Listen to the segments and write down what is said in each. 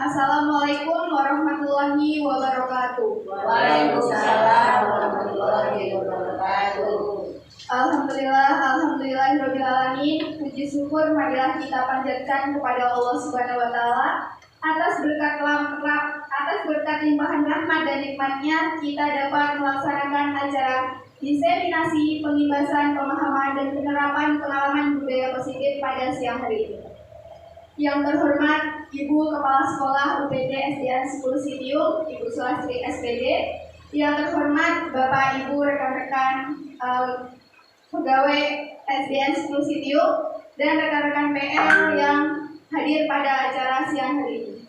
Assalamualaikum warahmatullahi wabarakatuh. Waalaikumsalam warahmatullahi wabarakatuh. Alhamdulillahirabbil alamin. Puji syukur marilah kita panjatkan kepada Allah Subhanahu wa taala atas berkat limpahan rahmat dan nikmatnya kita dapat melaksanakan acara diseminasi pengibasan pemahaman dan penerapan pengalaman budaya positif pada siang hari ini. Yang terhormat Ibu Kepala Sekolah UPT SDN 10 Sitiung, Ibu Sulastri SPD. Yang terhormat Bapak Ibu rekan-rekan pegawai SDN 10 Sitiung dan rekan-rekan PL yang hadir pada acara siang hari ini.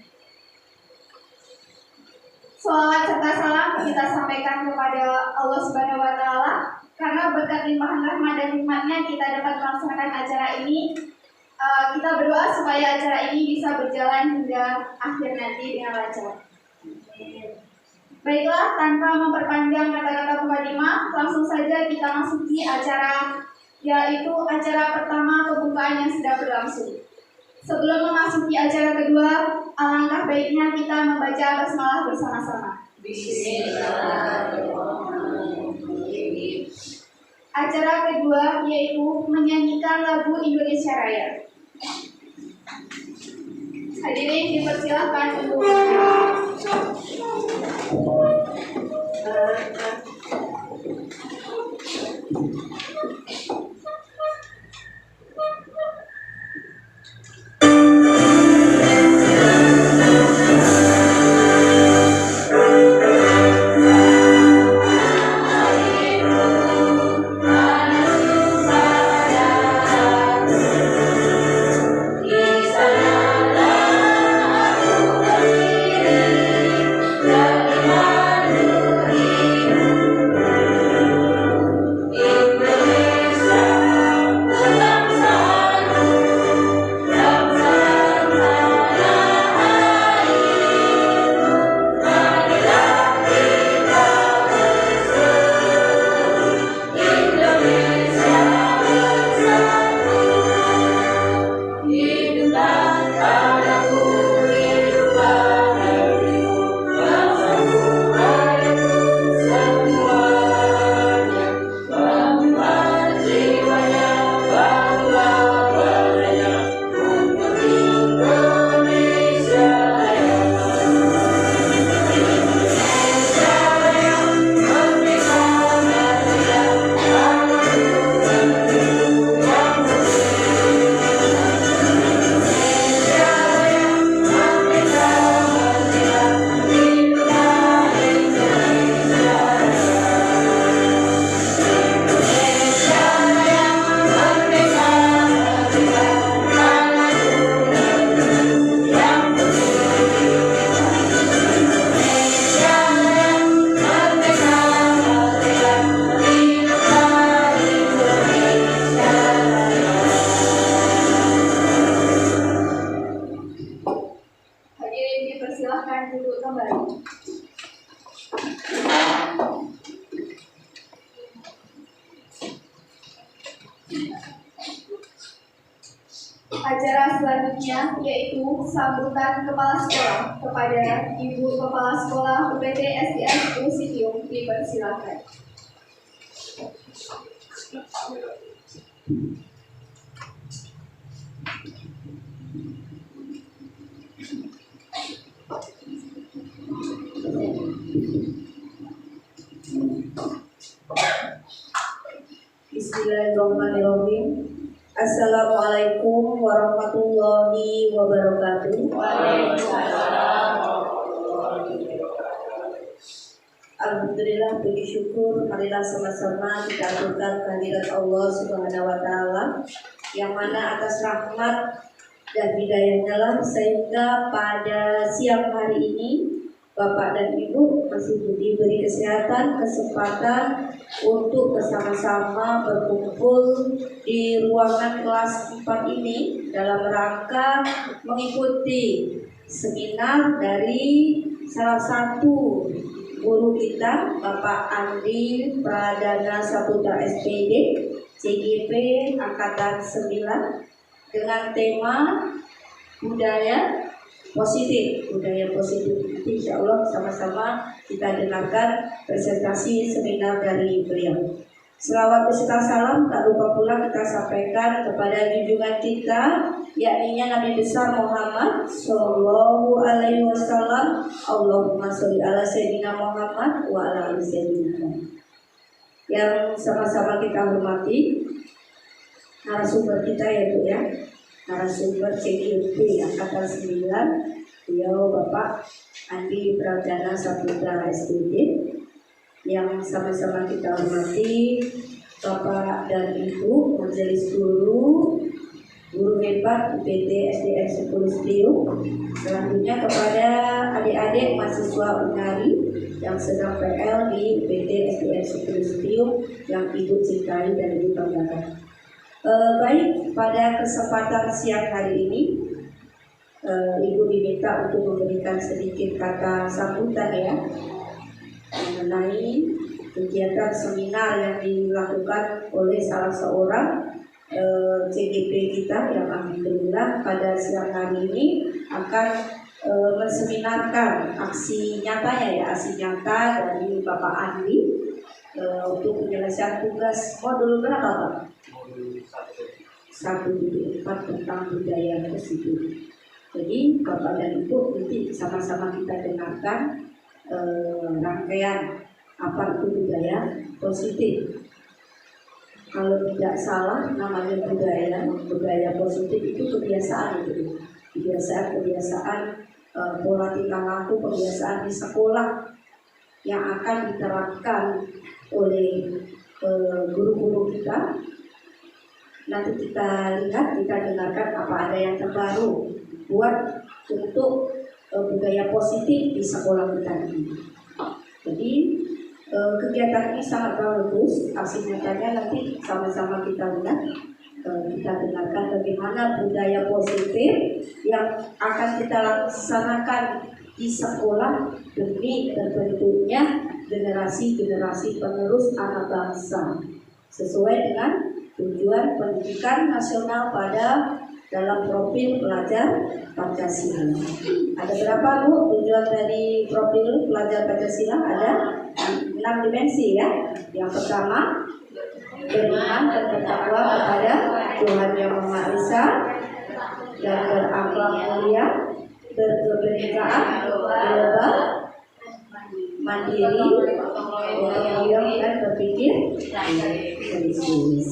Sholawat serta salam kita sampaikan kepada Allah Subhanahu wa taala karena berkat limpahan rahmat dan nikmatnya kita dapat melaksanakan acara ini. Kita berdoa supaya acara ini bisa berjalan hingga akhir nanti dengan lancar. Baiklah, tanpa memperpanjang kata-kata mukadimah, langsung saja kita masuki acara, yaitu acara pertama pembukaan yang sedang berlangsung. Sebelum memasuki acara kedua, alangkah baiknya kita membaca basmalah bersama-sama. Bismillahirrahmanirrahim. Acara kedua yaitu menyanyikan lagu Indonesia Raya. Hadirin dipersilahkan untuk acara selanjutnya yaitu sambutan kepala sekolah kepada Ibu Kepala Sekolah UPT SDN 10 Sitiung. Dipersilakan. Bismillahirrahmanirrahim. Assalamualaikum warahmatullahi wabarakatuh. Waalaikumsalam. Alhamdulillah, puji syukur marilah sama-sama kita aturkan kehadirat Allah Subhanahu wa taala yang mana atas rahmat dan hidayahnya lah sehingga pada siang hari ini Bapak dan Ibu masih diberi kesehatan, kesempatan untuk bersama-sama berkumpul di ruangan kelas 4 ini dalam rangka mengikuti seminar dari salah satu guru kita, Bapak Andi Pradana Saputra SPD, CGP Angkatan 9, dengan tema budaya positif. Insya Allah sama-sama kita dengarkan presentasi seminar dari beliau. Selawat beserta salam tak lupa pula kita sampaikan kepada junjungan kita, yakni Nabi besar Muhammad Sallallahu Alaihi Wasallam. Allahumma sholli ala Sayyidina Muhammad wa ala ali Sayyidina Muhammad. Yang sama-sama kita hormati narasumber kita yaitu narasumber CGP Angkatan 9, beliau Bapak Andi Pradana Saputra SPD. Yang sama-sama kita hormati Bapak dan Ibu Majelis Guru hebat UPT SDN 10 Priuk. Selanjutnya kepada adik-adik mahasiswa UNARI yang sedang PL di UPT SDN 10 Priuk yang Ibu cintai dan Ibu banggakan. Baik, pada kesempatan siang hari ini Ibu diminta untuk memberikan sedikit kata sambutan mengenai kegiatan seminar yang dilakukan oleh salah seorang CGP kita yang alhamdulillah pada siang hari ini akan menseminarkan aksi nyatanya aksi nyata dari Bapak Andi untuk penyelesaian tugas modul berapa Pak? 1.4 tentang budaya positif. Jadi Bapak dan Ibu nanti sama-sama kita dengarkan rangkaian apa itu budaya positif. Kalau tidak salah namanya budaya positif itu kebiasaan pola tingkah laku, kebiasaan di sekolah yang akan diterapkan oleh guru-guru kita. Nanti kita lihat, kita dengarkan apa ada yang terbaru buat untuk budaya positif di sekolah kita ini. Jadi kegiatan ini sangat bagus, aksi nyatanya nanti sama-sama kita lihat, kita dengarkan bagaimana budaya positif yang akan kita laksanakan di sekolah demi terbentuknya generasi-generasi penerus anak bangsa sesuai dengan tujuan pendidikan nasional pada dalam profil pelajar Pancasila. Ada berapa Bu tujuan dari profil pelajar Pancasila? Ada 6 dimensi Yang pertama, beriman dan bertakwa kepada Tuhan Yang Maha Esa dan berakhlak mulia, berkebinekaan global, mandiri, otonom dan berpikir kritis.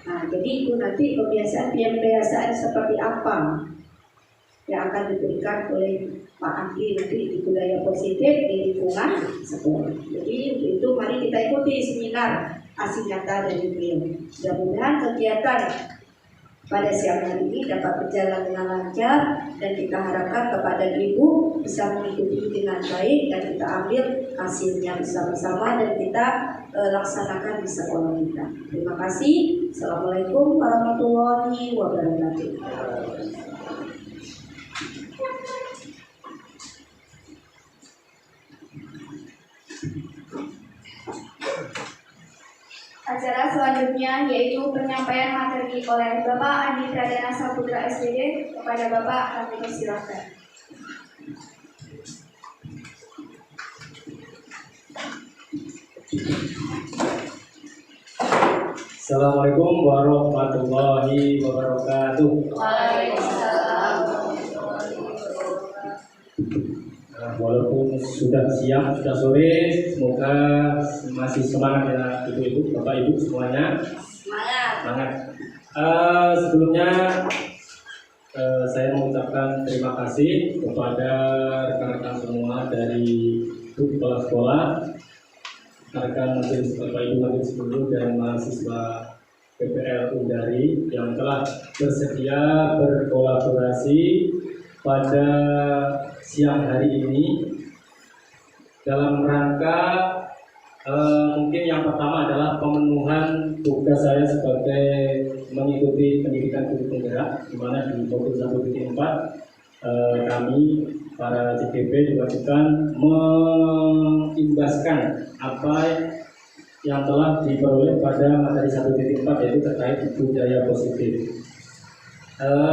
Nah, jadi itu nanti kebiasaan seperti apa yang akan diberikan oleh Pak Andi nanti di budaya positif di lingkungan sekolah. Jadi itu mari kita ikuti seminar aksi nyata dari beliau. Mudah-mudahan kegiatan pada siang hari ini dapat berjalan dengan lancar dan kita harapkan kepada Ibu bisa mengikuti dengan baik dan kita ambil hasilnya bersama-sama dan kita laksanakan di sekolah kita. Terima kasih. Assalamualaikum warahmatullahi wabarakatuh. Acara selanjutnya yaitu penyampaian materi oleh Bapak Andi Pradana Saputra SPD. Kepada Bapak kami persilahkan. Assalamualaikum warahmatullahi wabarakatuh. Waalaikumsalam. Walaupun sudah siang, sudah sore, semoga masih semangat ya ibu-ibu, bapak ibu semuanya. Semangat. Sebelumnya saya mengucapkan terima kasih kepada rekan-rekan semua dari kepala sekolah, rekan majelis bapak ibu majelis guru dan mahasiswa PPL UNARI yang telah bersedia berkolaborasi pada siang hari ini dalam rangka mungkin yang pertama adalah pemenuhan tugas saya sebagai mengikuti pendidikan guru penggerak, di mana di modul 1.4 kami para CGP diwajibkan mengimbaskan apa yang telah diperoleh pada materi 1.4 yaitu terkait budaya positif.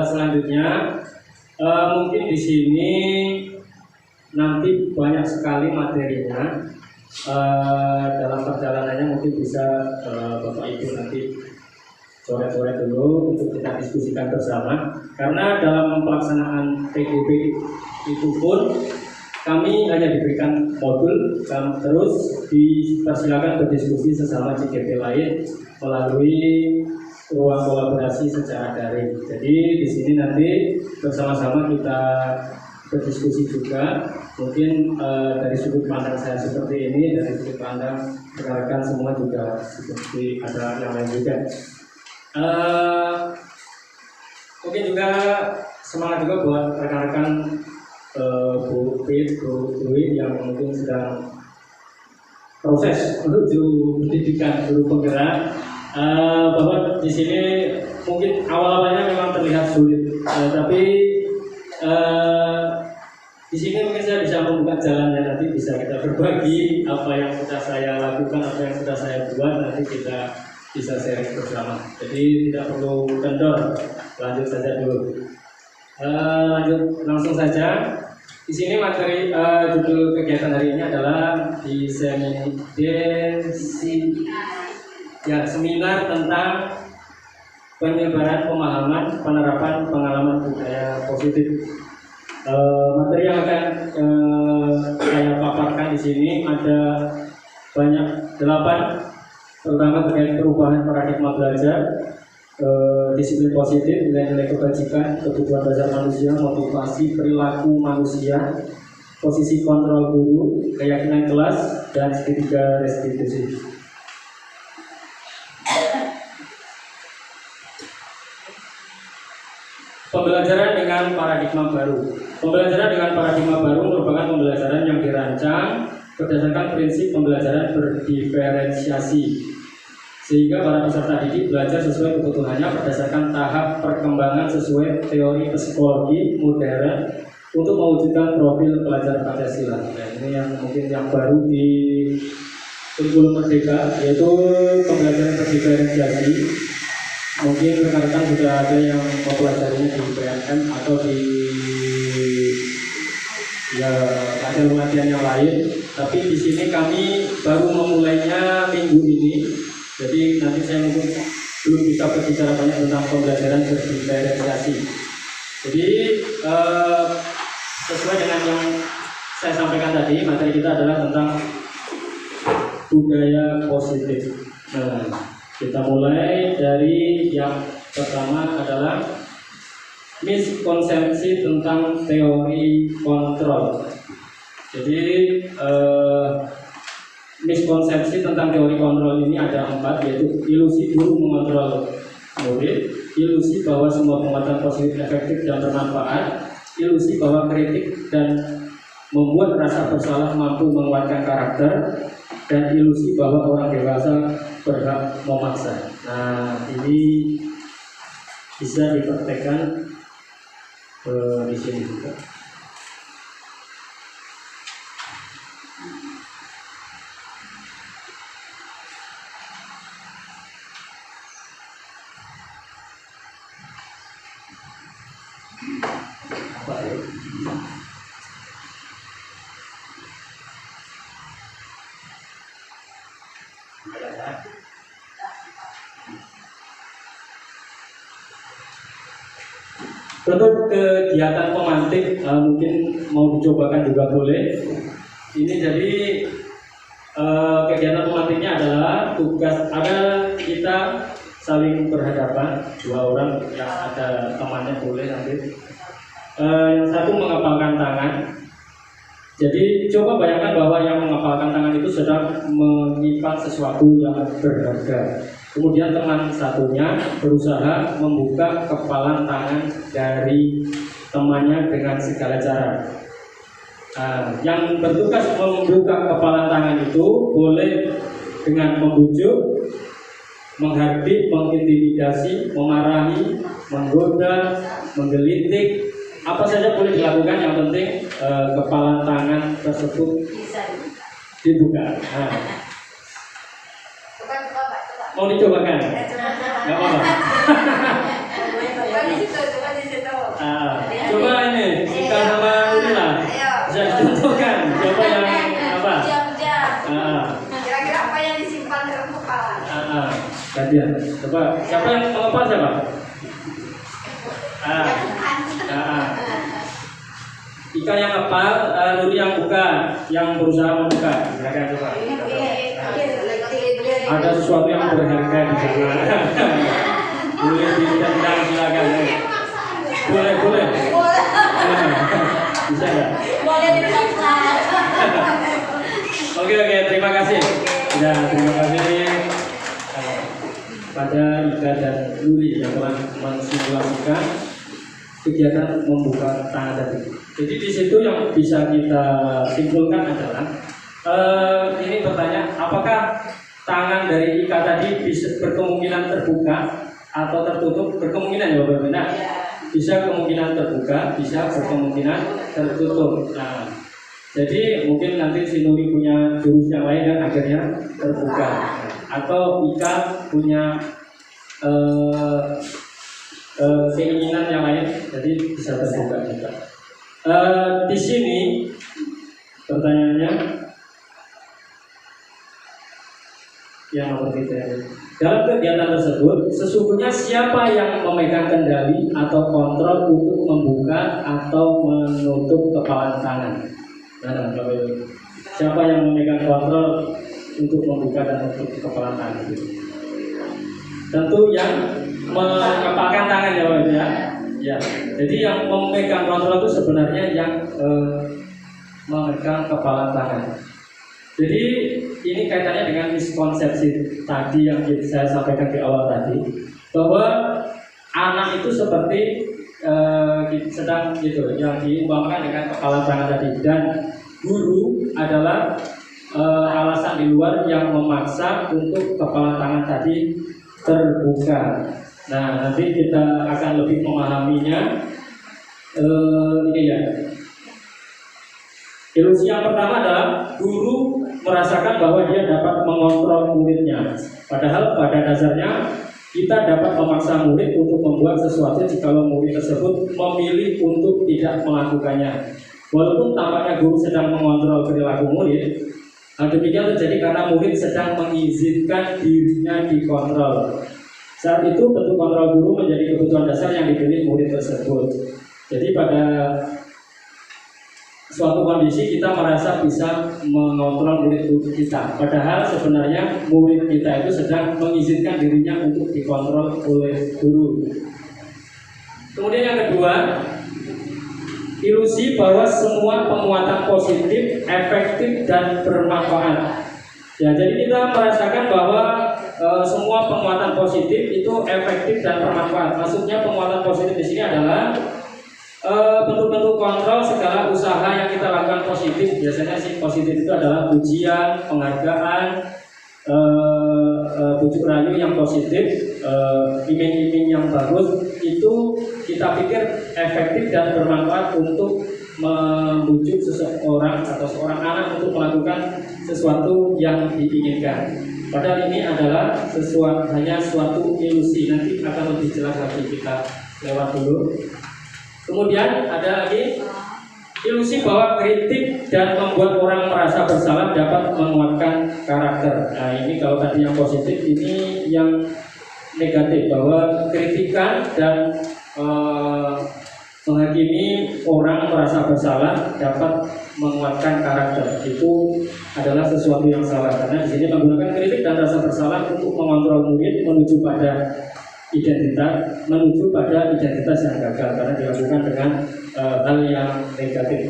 Selanjutnya mungkin di sini nanti banyak sekali materinya. Dalam perjalanannya mungkin bisa Bapak Ibu nanti sore-sore dulu untuk kita diskusikan bersama, karena dalam pelaksanaan PGB itu pun kami hanya diberikan modul dan terus dipersilakan berdiskusi sesama CGP lain melalui ruang kolaborasi secara daring. Jadi di sini nanti bersama-sama kita berdiskusi juga, mungkin dari sudut pandang saya seperti ini, dari sudut pandang rekan-rekan semua juga seperti ada yang lain juga. Mungkin juga semangat juga buat rekan-rekan Bu Dwi yang mungkin sedang proses menuju pendidikan guru penggerak, bahwa di sini mungkin awal-awalnya memang terlihat sulit, tapi di sini mungkin saya bisa membuka jalannya, nanti bisa kita berbagi apa yang sudah saya lakukan, apa yang sudah saya buat, nanti kita bisa sharing bersama. Jadi tidak perlu kendor, lanjut saja dulu. Lanjut langsung saja. Di sini materi judul kegiatan hari ini adalah seminar tentang penyebaran pemahaman penerapan pengalaman budaya positif. Materi yang akan saya paparkan di sini ada banyak 8, terutama terkait perubahan paradigma belajar, disiplin positif, nilai-nilai kebajikan, kebutuhan dasar manusia, motivasi perilaku manusia, posisi kontrol guru, keyakinan kelas, dan segitiga restitusi. Pembelajaran dengan paradigma baru. Pembelajaran dengan paradigma baru merupakan pembelajaran yang dirancang berdasarkan prinsip pembelajaran berdiferensiasi, sehingga para peserta didik belajar sesuai kebutuhannya berdasarkan tahap perkembangan sesuai teori psikologi modern untuk mewujudkan profil pelajar Pancasila. Nah, ini yang mungkin yang baru di kurikulum Merdeka, yaitu pembelajaran berdiferensiasi. Mungkin rekan-rekan sudah ada yang mempelajarinya di PNM atau di latihan-latihan yang lain, tapi di sini kami baru memulainya minggu ini. Jadi nanti saya mungkin belum bisa berbicara banyak tentang pembelajaran berdiferensiasi. Jadi sesuai dengan yang saya sampaikan tadi, materi kita adalah tentang budaya positif. Nah, kita mulai dari yang pertama adalah miskonsepsi tentang teori kontrol. Jadi miskonsepsi tentang teori kontrol ini ada 4, yaitu ilusi guru mengontrol murid, ilusi bahwa semua penguatan positif efektif dan bermanfaat, ilusi bahwa kritik dan membuat rasa bersalah mampu menguatkan karakter, dan ilusi bahwa orang dewasa berhak memaksa. Nah, ini bisa dipraktekkan di sini juga. Apa ya? Untuk kegiatan pemantik mungkin mau dicobakan juga boleh. Ini jadi kegiatan pemantiknya adalah tugas, ada kita saling berhadapan, 2 orang, yang ada temannya boleh nanti. Yang satu mengepalkan tangan. Jadi coba bayangkan bahwa yang mengepalkan tangan itu sedang menyimpan sesuatu yang berharga. Kemudian teman satunya berusaha membuka kepalan tangan dari temannya dengan segala cara. Yang bertugas membuka kepalan tangan itu boleh dengan membujuk, menghardik, mengintimidasi, memarahi, menggoda, menggelitik, apa saja boleh dilakukan. Yang penting kepalan tangan tersebut dibuka. Mau dicobakan? Nggak apa-apa. Coba ini, kita sama Lila bisa dicontohkan. Siapa yang apa? Kira-kira apa yang disimpan dalam kepala? Gantian. Coba, siapa yang mengepal siapa? Ika yang ngepal, Luli yang buka, yang berusaha membuka. Silakan coba. Ada sesuatu yang berharga di sana. Boleh ditendang, silakan. Boleh. Bisa nggak? Boleh dipaksa. Oke, terima kasih. Ya, terima kasih pada Ika dan Luli yang telah mensimulasikan kegiatan membuka tangan tadi. Jadi di situ yang bisa kita simpulkan adalah ini bertanya, apakah tangan dari Ika tadi bisa berkemungkinan terbuka atau tertutup? Berkemungkinan ya Bapak Ibu. Bisa kemungkinan terbuka, bisa berkemungkinan tertutup. Nah, jadi mungkin nanti si Nuri punya jurus yang lain dan akhirnya terbuka, atau Ika punya keinginan yang lain, jadi bisa terbuka juga. Di sini pertanyaannya yang nomor 3. Dalam kegiatan tersebut, sesungguhnya siapa yang memegang kendali atau kontrol untuk membuka atau menutup kepalan tangan? Nah, siapa yang memegang kontrol untuk membuka dan menutup kepalan tangan itu? Tentu yang mengepalkan tangan ya Bapak ya. Ya, jadi yang memegang kontrol itu sebenarnya yang memegang kepalan tangan. Jadi ini kaitannya dengan miskonsepsi tadi yang saya sampaikan di awal tadi, bahwa anak itu seperti sedang gitu, yang diumpamakan dengan kepala tangan tadi, dan guru adalah alasan di luar yang memaksa untuk kepala tangan tadi terbuka. Nah, nanti kita akan lebih memahaminya. Ini ya. Ilusi yang pertama adalah guru merasakan bahwa dia dapat mengontrol muridnya. Padahal pada dasarnya kita dapat memaksa murid untuk membuat sesuatu jika murid tersebut memilih untuk tidak melakukannya. Walaupun tampaknya guru sedang mengontrol perilaku murid, hal demikian terjadi karena murid sedang mengizinkan dirinya dikontrol. Saat itu bentuk kontrol guru menjadi kebutuhan dasar yang dipilih murid tersebut. Jadi pada suatu kondisi kita merasa bisa mengontrol murid kita, padahal sebenarnya murid kita itu sedang mengizinkan dirinya untuk dikontrol oleh guru. Kemudian yang kedua, ilusi bahwa semua penguatan positif, efektif dan bermanfaat. Ya, jadi kita merasakan bahwa semua penguatan positif itu efektif dan bermanfaat. Maksudnya penguatan positif di sini adalah bentuk-bentuk kontrol segala usaha yang kita lakukan positif. Biasanya sih positif itu adalah pujian, penghargaan, bujuk rayu yang positif, iming-iming yang bagus. Itu kita pikir efektif dan bermanfaat untuk membujuk seseorang atau seorang anak untuk melakukan sesuatu yang diinginkan. Padahal ini adalah hanya suatu ilusi. Nanti akan lebih jelas lagi, kita lewat dulu. Kemudian ada lagi ilusi bahwa kritik dan membuat orang merasa bersalah dapat menguatkan karakter. Nah, ini kalau tadi yang positif, ini yang negatif, bahwa kritikan dan menghakimi orang merasa bersalah dapat menguatkan karakter. Itu adalah sesuatu yang salah, karena di sini menggunakan kritik dan rasa bersalah untuk mengontrol murid menuju pada identitas yang gagal karena dilakukan dengan hal yang negatif.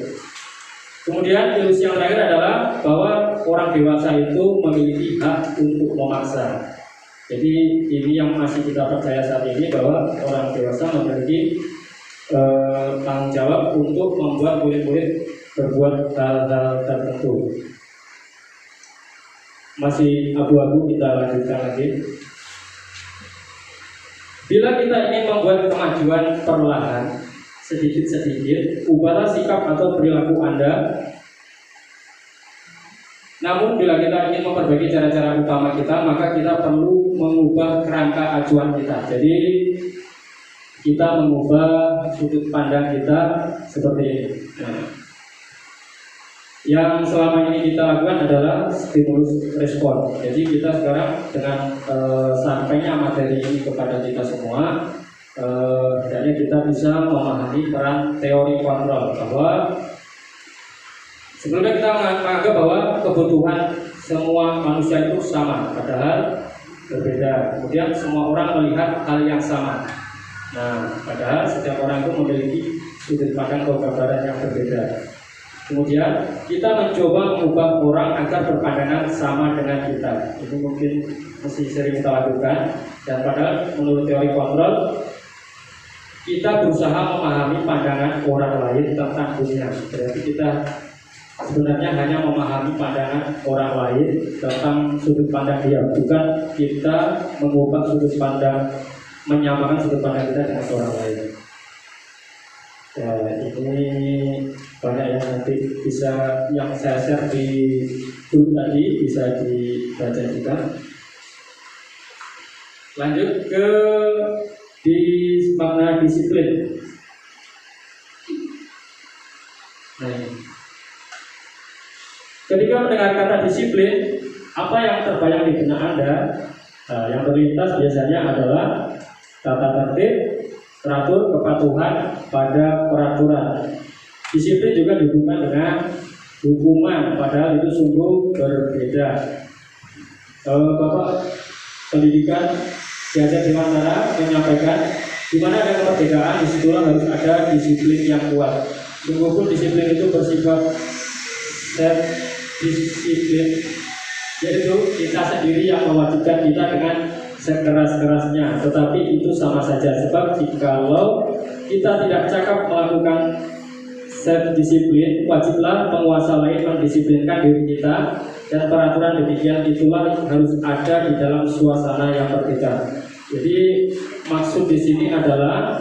Kemudian ilusi yang terakhir adalah bahwa orang dewasa itu memiliki hak untuk memaksa. Jadi ini yang masih kita percaya saat ini, bahwa orang dewasa memiliki tanggung jawab untuk membuat murid-murid berbuat hal-hal tertentu. Masih abu-abu, kita lanjutkan lagi. Bila kita ingin membuat kemajuan perlahan, sedikit-sedikit, ubahlah sikap atau perilaku Anda. Namun bila kita ingin memperbaiki cara-cara utama kita, maka kita perlu mengubah kerangka acuan kita. Jadi kita mengubah sudut pandang kita seperti ini. Nah, yang selama ini kita lakukan adalah stimulus respon. Jadi kita sekarang dengan sampainya materi ini kepada kita semua, hendaknya kita bisa memahami peran teori kontrol, bahwa sebelumnya kita menganggap bahwa kebutuhan semua manusia itu sama, padahal berbeda. Kemudian semua orang melihat hal yang sama. Nah, padahal setiap orang itu memiliki sudut pandang atau gambaran yang berbeda. Kemudian kita mencoba mengubah orang agar berpandangan sama dengan kita. Itu mungkin masih sering kita lakukan. Dan padahal menurut teori kontrol, kita berusaha memahami pandangan orang lain tentang dunia. Berarti kita sebenarnya hanya memahami pandangan orang lain tentang sudut pandang dia, bukan kita mengubah sudut pandang, menyamakan sudut pandang kita dengan orang lain. Ya, ini banyak yang nanti bisa yang saya share di grup tadi bisa dibaca juga. Lanjut ke di makna disiplin. Nah, ketika mendengar kata disiplin, apa yang terbayang di benak Anda? Nah, yang terlintas biasanya adalah tata tertib, teratur, kepatuhan pada peraturan. Disiplin juga dihubungkan dengan hukuman, padahal itu sungguh berbeda. Bapak pendidikan Diajar Dewantara menyampaikan, di mana ada kemerdekaan, disitulah harus ada disiplin yang kuat. Sungguh pun disiplin itu bersifat self-disiplin, yaitu kita sendiri yang mewajibkan kita dengan sekeras-kerasnya, tetapi itu sama saja, sebab jikalau kita tidak cakap melakukan self-disiplin, wajiblah penguasa lain mendisiplinkan diri kita, dan peraturan demikian itulah harus ada di dalam suasana yang berbeda. Jadi maksud di sini adalah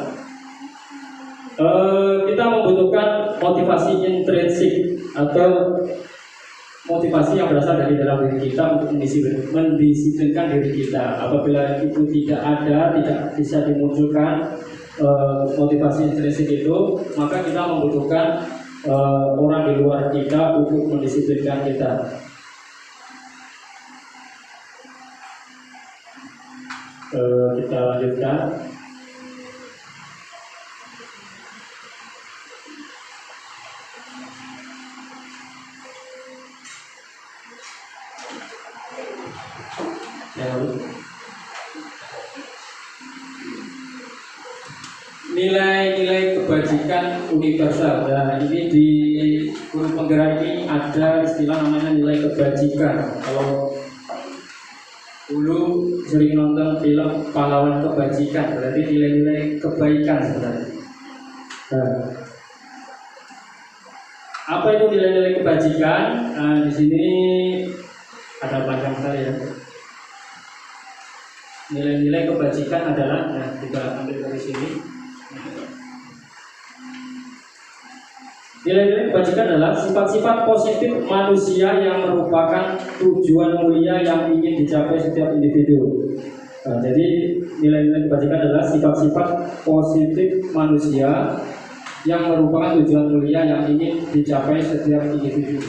kita membutuhkan motivasi intrinsik atau motivasi yang berasal dari dalam diri kita untuk mendisiplinkan diri kita. Apabila itu tidak ada, tidak bisa dimunculkan motivasi intrinsik itu, maka kita membutuhkan orang di luar kita untuk mendisiplinkan kita. Kita lanjutkan. Nilai-nilai kebajikan universal. Nah, ini di Guru Penggerak ini ada istilah namanya nilai kebajikan. Kalau dulu sering nonton film Pahlawan Kebajikan, berarti nilai-nilai kebaikan sebenarnya. Nah, apa itu nilai-nilai kebajikan? Nah, di sini ada panjang sekali ya. Nilai-nilai kebajikan adalah, nah kita ambil dari sini. Nilai-nilai kebajikan adalah sifat-sifat positif manusia yang merupakan tujuan mulia yang ingin dicapai setiap individu. Nah, jadi nilai-nilai kebajikan adalah sifat-sifat positif manusia yang merupakan tujuan mulia yang ingin dicapai setiap individu.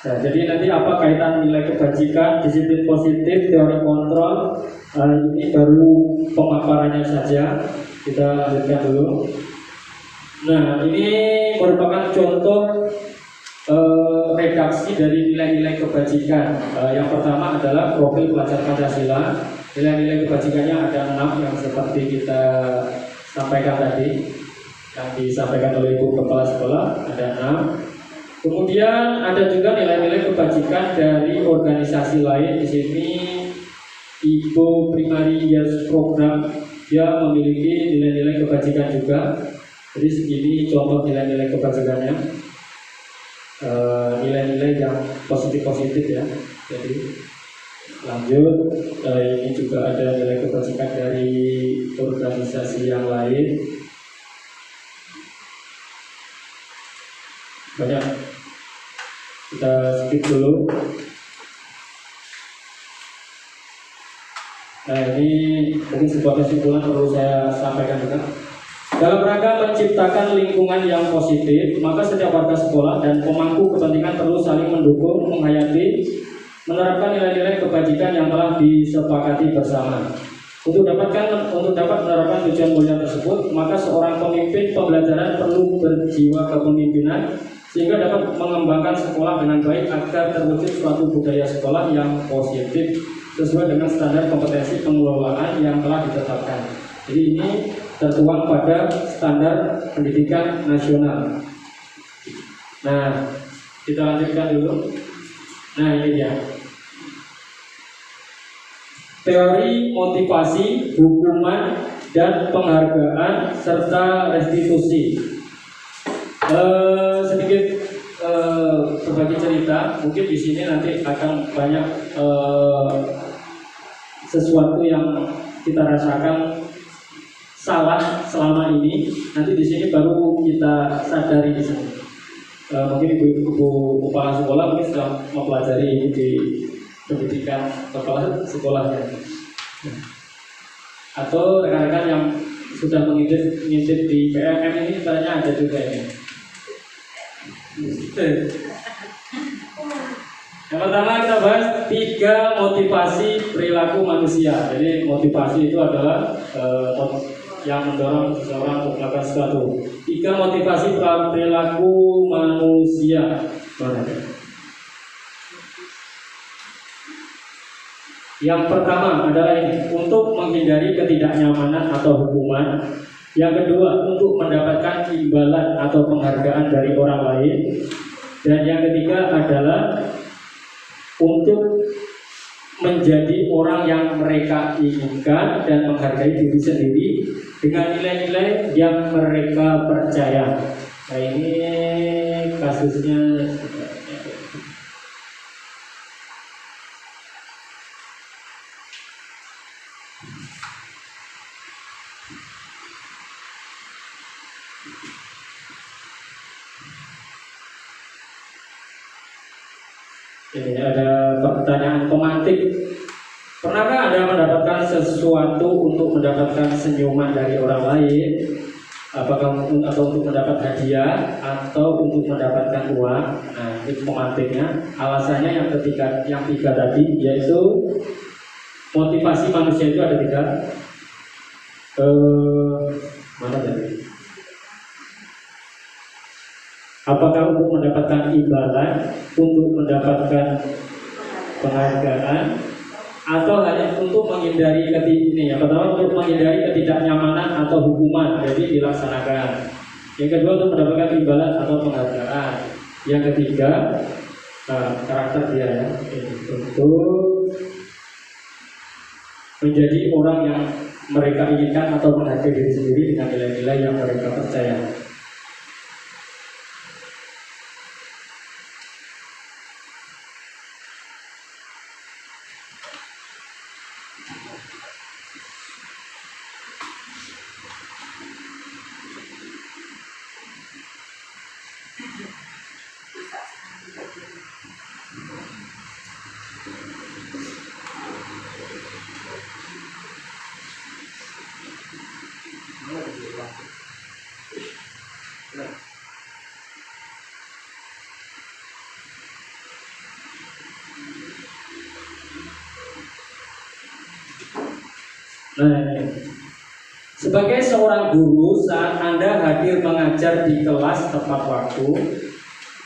Nah, jadi nanti apa kaitan nilai kebajikan, disiplin positif, teori kontrol? Ini baru pemaparannya saja. Kita lanjutkan dulu. Nah, ini merupakan contoh redaksi dari nilai-nilai kebajikan. Yang pertama adalah profil pelajar Pancasila. Nilai-nilai kebajikannya ada 6 yang seperti kita sampaikan tadi, yang disampaikan oleh Ibu Kepala Sekolah, ada 6. Kemudian ada juga nilai-nilai kebajikan dari organisasi lain. Di sini Ibu Primary Years Program, dia memiliki nilai-nilai kebajikan juga. Jadi segini contoh nilai-nilai kebajikannya. nilai-nilai yang positif-positif ya. Jadi lanjut, ini juga ada nilai kebajikan dari organisasi yang lain. Banyak, kita skip dulu. Nah, ini mungkin sebuah kesimpulan perlu saya sampaikan juga. Dalam rangka menciptakan lingkungan yang positif, maka setiap warga sekolah dan pemangku kepentingan perlu saling mendukung, menghayati, menerapkan nilai-nilai kebajikan yang telah disepakati bersama. Untuk dapat menerapkan tujuan mulia tersebut, maka seorang pemimpin pembelajaran perlu berjiwa kepemimpinan sehingga dapat mengembangkan sekolah dengan baik agar terwujud suatu budaya sekolah yang positif sesuai dengan standar kompetensi pengelolaan yang telah ditetapkan. Jadi ini tertuang pada standar pendidikan nasional. Nah, kita lanjutkan dulu. Nah, ini dia. Teori motivasi, hukuman, dan penghargaan serta restitusi. Sedikit berbagi cerita. Mungkin di sini nanti akan banyak sesuatu yang kita rasakan salah selama ini. Nanti di sini baru kita sadari di sini. Mungkin ibu kepala sekolah mungkin sedang mempelajari di pendidikan kepala sekolahnya, atau rekan-rekan yang sudah mengintip di PMM ini tanya ada juga ini. Yang pertama kita bahas 3 motivasi perilaku manusia. Jadi motivasi itu adalah yang mendorong seseorang untuk melakukan sesuatu. 3 motivasi perilaku manusia. Yang pertama adalah ini, untuk menghindari ketidaknyamanan atau hukuman. Yang kedua, untuk mendapatkan imbalan atau penghargaan dari orang lain. Dan yang ketiga adalah untuk menjadi orang yang mereka inginkan dan menghargai diri sendiri dengan nilai-nilai yang mereka percaya. Nah, ini kasusnya. Ini ada pertanyaan pemantik. Pernahkah Anda mendapatkan sesuatu untuk mendapatkan senyuman dari orang lain? Apakah atau untuk mendapat hadiah atau untuk mendapatkan uang? Nah, itu pemantiknya. Alasannya yang tiga tadi, yaitu motivasi manusia itu ada 3. Mana tadi? Apakah untuk mendapatkan imbalan, untuk mendapatkan penghargaan, atau hanya untuk menghindari ini? Yang pertama untuk menghindari ketidaknyamanan atau hukuman, jadi dilaksanakan. Yang kedua untuk mendapatkan imbalan atau penghargaan. Yang ketiga karakter dia ya, untuk menjadi orang yang mereka inginkan atau menghargai diri sendiri dengan nilai-nilai yang mereka percaya. Nah, sebagai seorang guru, saat Anda hadir mengajar di kelas tepat waktu,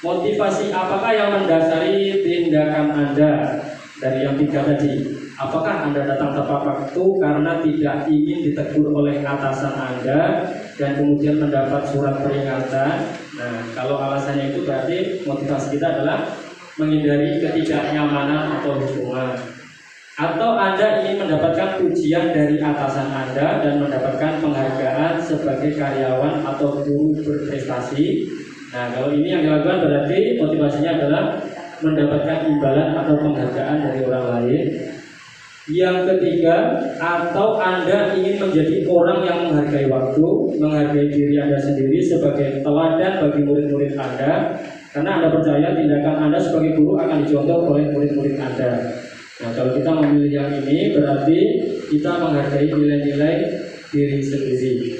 motivasi apakah yang mendasari tindakan Anda dari yang 3 tadi? Apakah Anda datang tepat waktu karena tidak ingin ditegur oleh atasan Anda dan kemudian mendapat surat peringatan? Nah, kalau alasannya itu berarti motivasi kita adalah menghindari ketidaknyamanan atau hukuman. Atau Anda ingin mendapatkan pujian dari atasan Anda dan mendapatkan penghargaan sebagai karyawan atau guru berprestasi. Nah, kalau ini yang dilakukan berarti motivasinya adalah mendapatkan imbalan atau penghargaan dari orang lain. Yang ketiga, atau Anda ingin menjadi orang yang menghargai waktu, menghargai diri Anda sendiri sebagai teladan bagi murid-murid Anda, karena Anda percaya tindakan Anda sebagai guru akan dicontoh oleh murid-murid Anda. Nah, kalau kita memilih yang ini berarti kita menghargai nilai-nilai diri sendiri.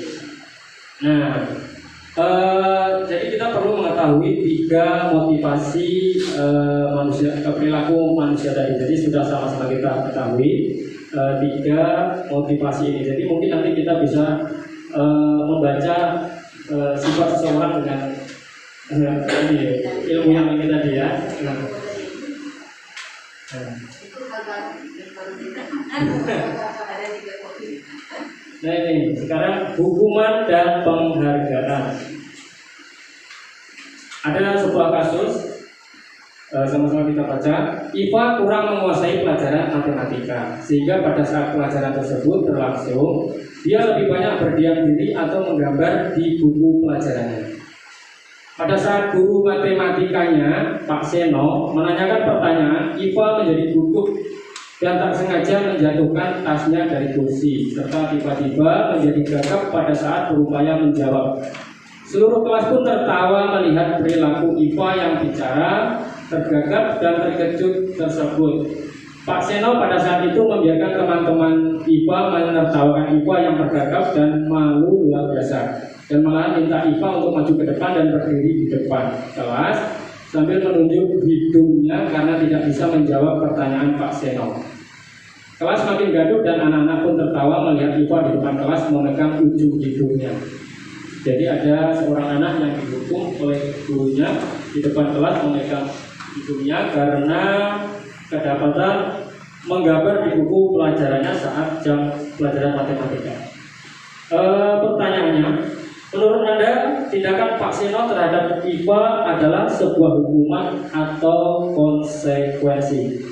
Nah, jadi kita perlu mengetahui 3 motivasi manusia, perilaku manusia tadi. Jadi sudah sama-sama kita ketahui 3 motivasi ini. Jadi mungkin nanti kita bisa membaca sifat seseorang dengan ini, ilmu yang ini tadi ya. Nah ini sekarang hukuman dan penghargaan. Ada sebuah kasus, sama-sama kita baca. Iva kurang menguasai pelajaran matematika, sehingga pada saat pelajaran tersebut berlangsung, dia lebih banyak berdiam diri atau menggambar di buku pelajarannya. Pada saat guru matematikanya, Pak Seno, menanyakan pertanyaan, Iva menjadi gugup dan tak sengaja menjatuhkan tasnya dari kursi, serta tiba-tiba menjadi gagap pada saat berupaya menjawab. Seluruh kelas pun tertawa melihat perilaku Iva yang bicara, tergagap dan terkejut tersebut. Pak Seno pada saat itu membiarkan teman-teman Iva menertawakan Iva yang tergagap dan malu luar biasa, dan malah minta Iva untuk maju ke depan dan berdiri di depan kelas sambil menunjuk hidungnya karena tidak bisa menjawab pertanyaan Pak Seno. Kelas makin gaduh dan anak-anak pun tertawa melihat Iva di depan kelas memegang ujung hidungnya. Jadi ada seorang anak yang dihukum oleh gurunya di depan kelas memegang hidungnya karena kedapatan menggambar di buku pelajarannya saat jam pelajaran matematika. Pertanyaannya, menurut Anda tindakan Pak Seno terhadap Iva adalah sebuah hukuman atau konsekuensi?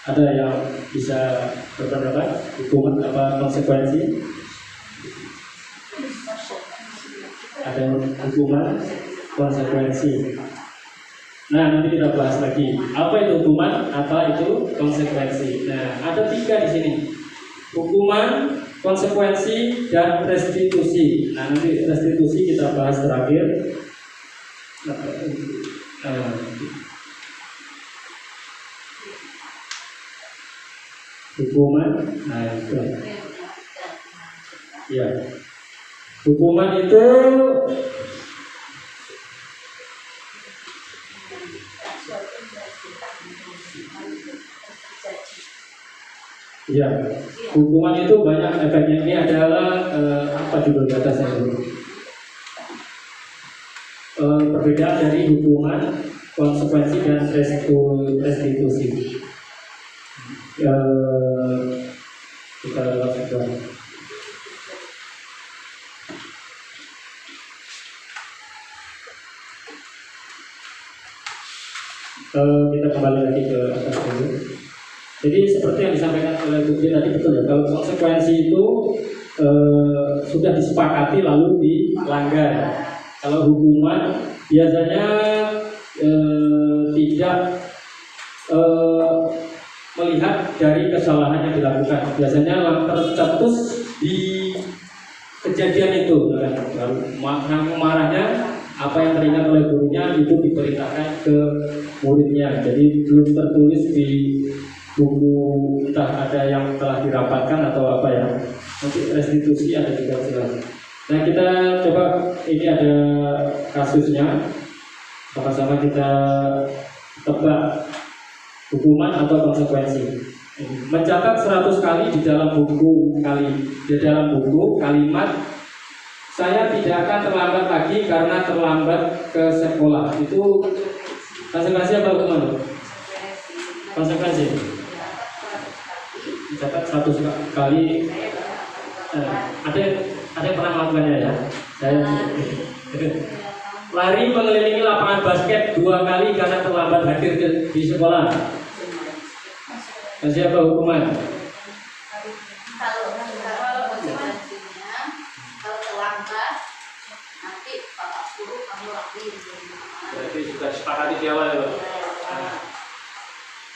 Ada yang bisa berpendapat hukuman apa konsekuensi? Ada hukuman konsekuensi. Nah, nanti kita bahas lagi apa itu hukuman, apa itu konsekuensi. Nah, ada 3 di sini: hukuman, konsekuensi, dan restitusi. Nah, nanti restitusi kita bahas terakhir. Hukuman, nah itu ya, hukuman itu ya, hukuman itu banyak efeknya. Ini adalah apa judul atasnya dulu? Perbedaan dari hukuman, konsekuensi, dan restitusi. Kita lakukan. Kita kembali lagi ke atas dulu. Jadi seperti yang disampaikan oleh Bu J tadi betul ya. Kalau konsekuensi itu sudah disepakati lalu dilanggar. Kalau hukuman biasanya tidak melihat dari kesalahan yang dilakukan. Biasanya tercetus di kejadian itu. Lalu marahnya apa yang teringat oleh gurunya itu diperintahkan ke muridnya. Jadi belum tertulis di buku, entah ada yang telah dirapatkan atau apa ya. Nanti restitusi ada juga jelas. Nah, kita coba, ini ada kasusnya. Sama-sama kita tebak hukuman atau konsekuensi. Mencatat 100 kali di dalam buku kalimat saya tidak akan terlambat lagi karena terlambat ke sekolah. Itu konsekuensi apa hukuman? Konsekuensi. Mencatat 100 kali. Ada yang pernah melakukannya ya? Saya lari mengelilingi lapangan basket 2 kali karena terlambat hadir di sekolah. Siapa hukuman? Kalau konsekuensinya, kalau terlambat nanti Bapak suruh kamu lagi. Jadi sudah disepakati di awal ya Pak. Nah,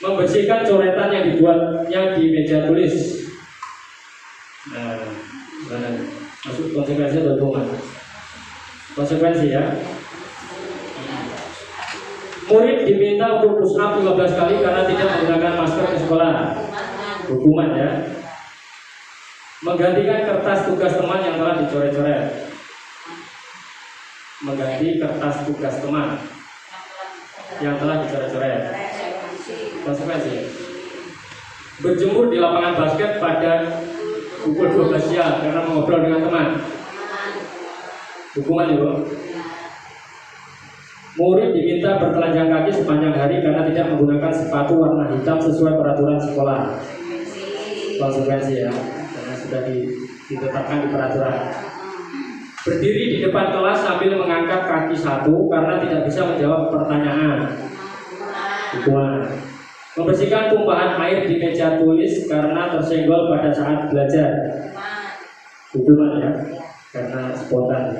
membersihkan coretan yang dibuatnya di meja tulis. Nah, mana? Maksud konsekuensi atau hukuman? Konsekuensi ya. Murid diminta untuk push up 15 kali karena tidak menggunakan masker ke sekolah. Hukuman ya. Menggantikan kertas tugas teman yang telah dicoret-coret. Mengganti kertas tugas teman yang telah dicoret-coret. Konsekuensi. Berjemur di lapangan basket pada pukul 12 siang karena mengobrol dengan teman. Hukuman Ibu. Murid diminta bertelanjang kaki sepanjang hari karena tidak menggunakan sepatu warna hitam sesuai peraturan sekolah. Konsekuensi ya, karena sudah ditetapkan di peraturan. Berdiri di depan kelas sambil mengangkat kaki satu karena tidak bisa menjawab pertanyaan. Hukuman. Membersihkan tumpahan air di meja tulis karena tersenggol pada saat belajar. Hukuman ya, karena spontan.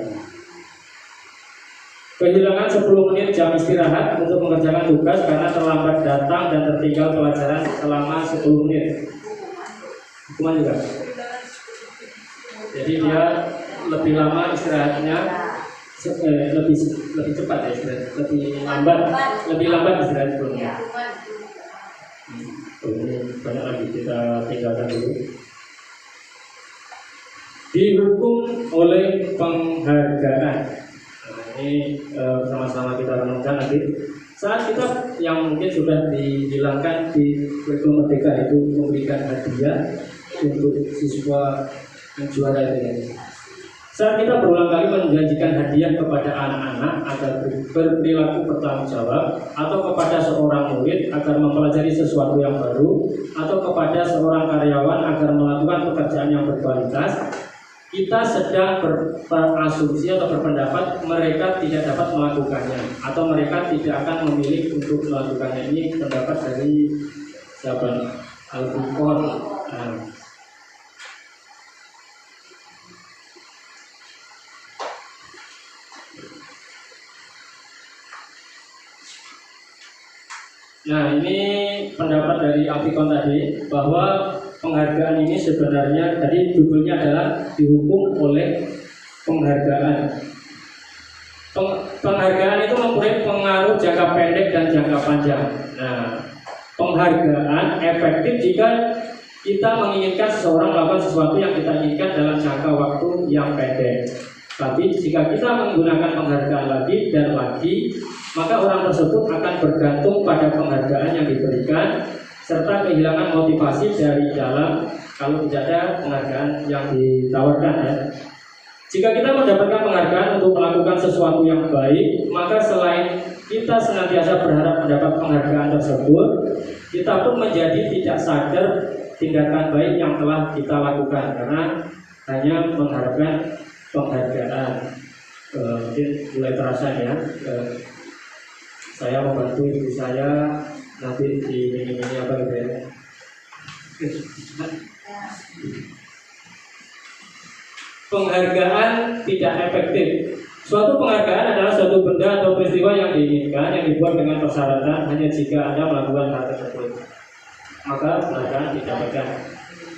Kehilangan 10 menit jam istirahat untuk mengerjakan tugas karena terlambat datang dan tertinggal pelajaran selama 10 menit. Hukuman juga. Jadi dia lebih lama istirahatnya, lebih cepat ya istirahat, lebih lambat istirahat sebelumnya. Ini banyak lagi, kita tinggalkan dulu. Dihukum oleh penghargaan. Ini sama-sama kita renungkan nanti. Saat kita yang mungkin sudah dihilangkan di kurikulum Merdeka itu memberikan hadiah untuk siswa yang juara itu. Saat kita berulang kali menjanjikan hadiah kepada anak-anak agar berperilaku bertanggung jawab, atau kepada seorang murid agar mempelajari sesuatu yang baru, atau kepada seorang karyawan agar melakukan pekerjaan yang berkualitas, kita sedang berasumsi atau berpendapat mereka tidak dapat melakukannya atau mereka tidak akan memilih untuk melakukannya. Ini pendapat dari sahabat Al-Bukhor. Nah, ini pendapat dari Afikon tadi bahwa penghargaan ini sebenarnya tadi judulnya adalah dihukum oleh penghargaan. Penghargaan itu mempunyai pengaruh jangka pendek dan jangka panjang. Nah, penghargaan efektif jika kita menginginkan seseorang melakukan sesuatu yang kita inginkan dalam jangka waktu yang pendek. Tapi jika kita menggunakan penghargaan lagi dan lagi, maka orang tersebut akan bergantung pada penghargaan yang diberikan serta kehilangan motivasi dari dalam kalau tidak ada penghargaan yang ditawarkan ya. Jika kita mendapatkan penghargaan untuk melakukan sesuatu yang baik, maka selain kita senantiasa berharap mendapat penghargaan tersebut, kita pun menjadi tidak sadar tindakan baik yang telah kita lakukan karena hanya mengharapkan penghargaan. Mungkin mulai terasa ya, saya membantu ibu saya nanti di ini apa gitu ya. Penghargaan tidak efektif. Suatu penghargaan adalah suatu benda atau peristiwa yang diinginkan yang dibuat dengan persyaratan hanya jika Anda melakukan hal tersebut, maka penghargaan didapatkan.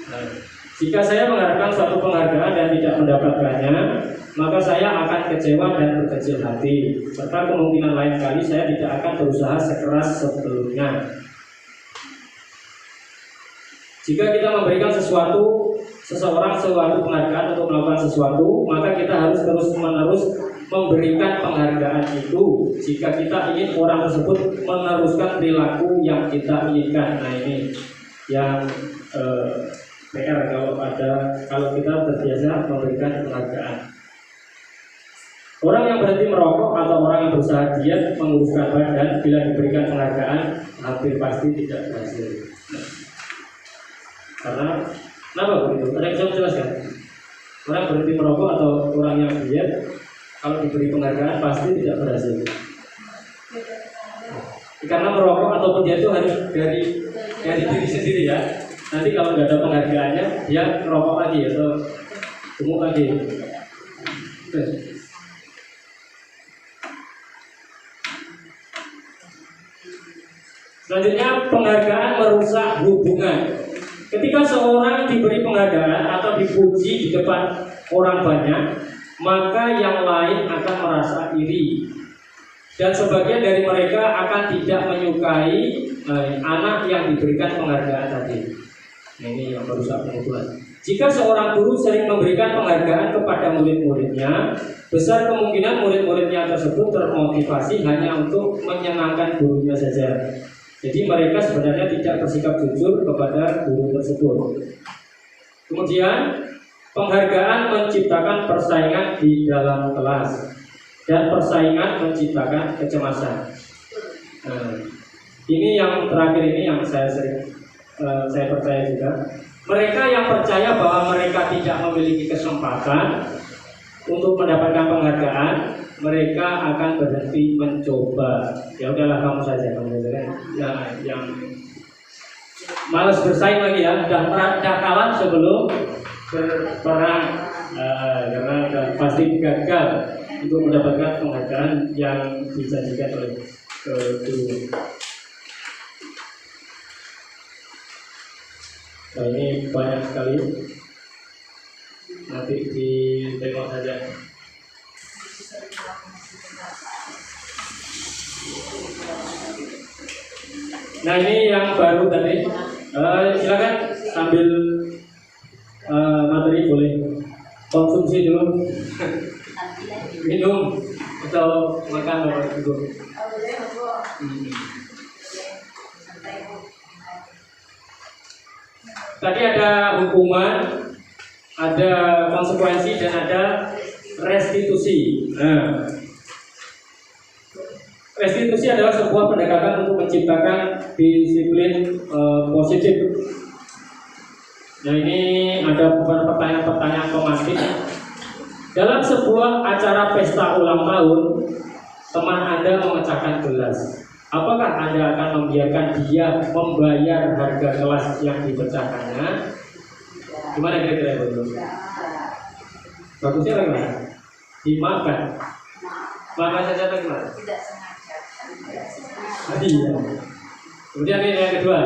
Nah, jika saya mengharapkan suatu penghargaan dan tidak mendapatkannya, maka saya akan kecewa dan berkecil hati, serta kemungkinan lain kali saya tidak akan berusaha sekeras sebelumnya. Jika kita memberikan seseorang suatu penghargaan untuk melakukan sesuatu, maka kita harus terus-menerus memberikan penghargaan itu jika kita ingin orang tersebut meneruskan perilaku yang kita inginkan. Nah, ini yang PR kalau kita terbiasa memberikan penghargaan. Orang yang berhenti merokok atau orang yang berusaha diet menguruskan badan bila diberikan penghargaan hampir pasti tidak berhasil. Karena kenapa begitu? Ada yang bisa menjelaskan? Orang berhenti merokok atau orang yang diet kalau diberi penghargaan pasti tidak berhasil. Karena merokok ataupun diet itu harus dari diri sendiri ya. Nanti kalau nggak ada penghargaannya, dia merokok lagi atau gemuk lagi. Selanjutnya, penghargaan merusak hubungan. Ketika seorang diberi penghargaan atau dipuji di depan orang banyak, maka yang lain akan merasa iri. Dan sebagian dari mereka akan tidak menyukai anak yang diberikan penghargaan tadi. Nah, ini yang merusak hubungan. Jika seorang guru sering memberikan penghargaan kepada murid-muridnya, besar kemungkinan murid-muridnya tersebut termotivasi hanya untuk menyenangkan gurunya saja. Jadi mereka sebenarnya tidak bersikap jujur kepada guru tersebut. Kemudian, penghargaan menciptakan persaingan di dalam kelas, dan persaingan menciptakan kecemasan. Ini yang terakhir ini yang saya percaya juga. Mereka yang percaya bahwa mereka tidak memiliki kesempatan untuk mendapatkan penghargaan, mereka akan berhenti mencoba. Ya udahlah, kamu saja, ya, yang malas bersaing lagi ya, udah kalah sebelum berperang, karena udah pasti gagal untuk mendapatkan penghargaan yang dijanjikan oleh guru. Nah, ini banyak sekali, nanti ditengok saja. Nah, ini yang baru tadi. Silakan sambil materi boleh konsumsi dulu, minum atau makan apa dulu. Tadi ada hukuman, ada konsekuensi, dan ada restitusi. Nah, restitusi adalah sebuah pendekatan untuk menciptakan disiplin positif. Nah, ini ada beberapa pertanyaan-pertanyaan pematik. Dalam sebuah acara pesta ulang tahun, teman Anda memecahkan gelas. Apakah Anda akan membiarkan dia membayar harga gelas yang dipecahkannya? Gimana kira-kira itu? Bagusnya bagaimana? Dimaafkan? Maafkan saja atau gimana? Tidak sengaja. Iya. Kemudian ini yang kedua,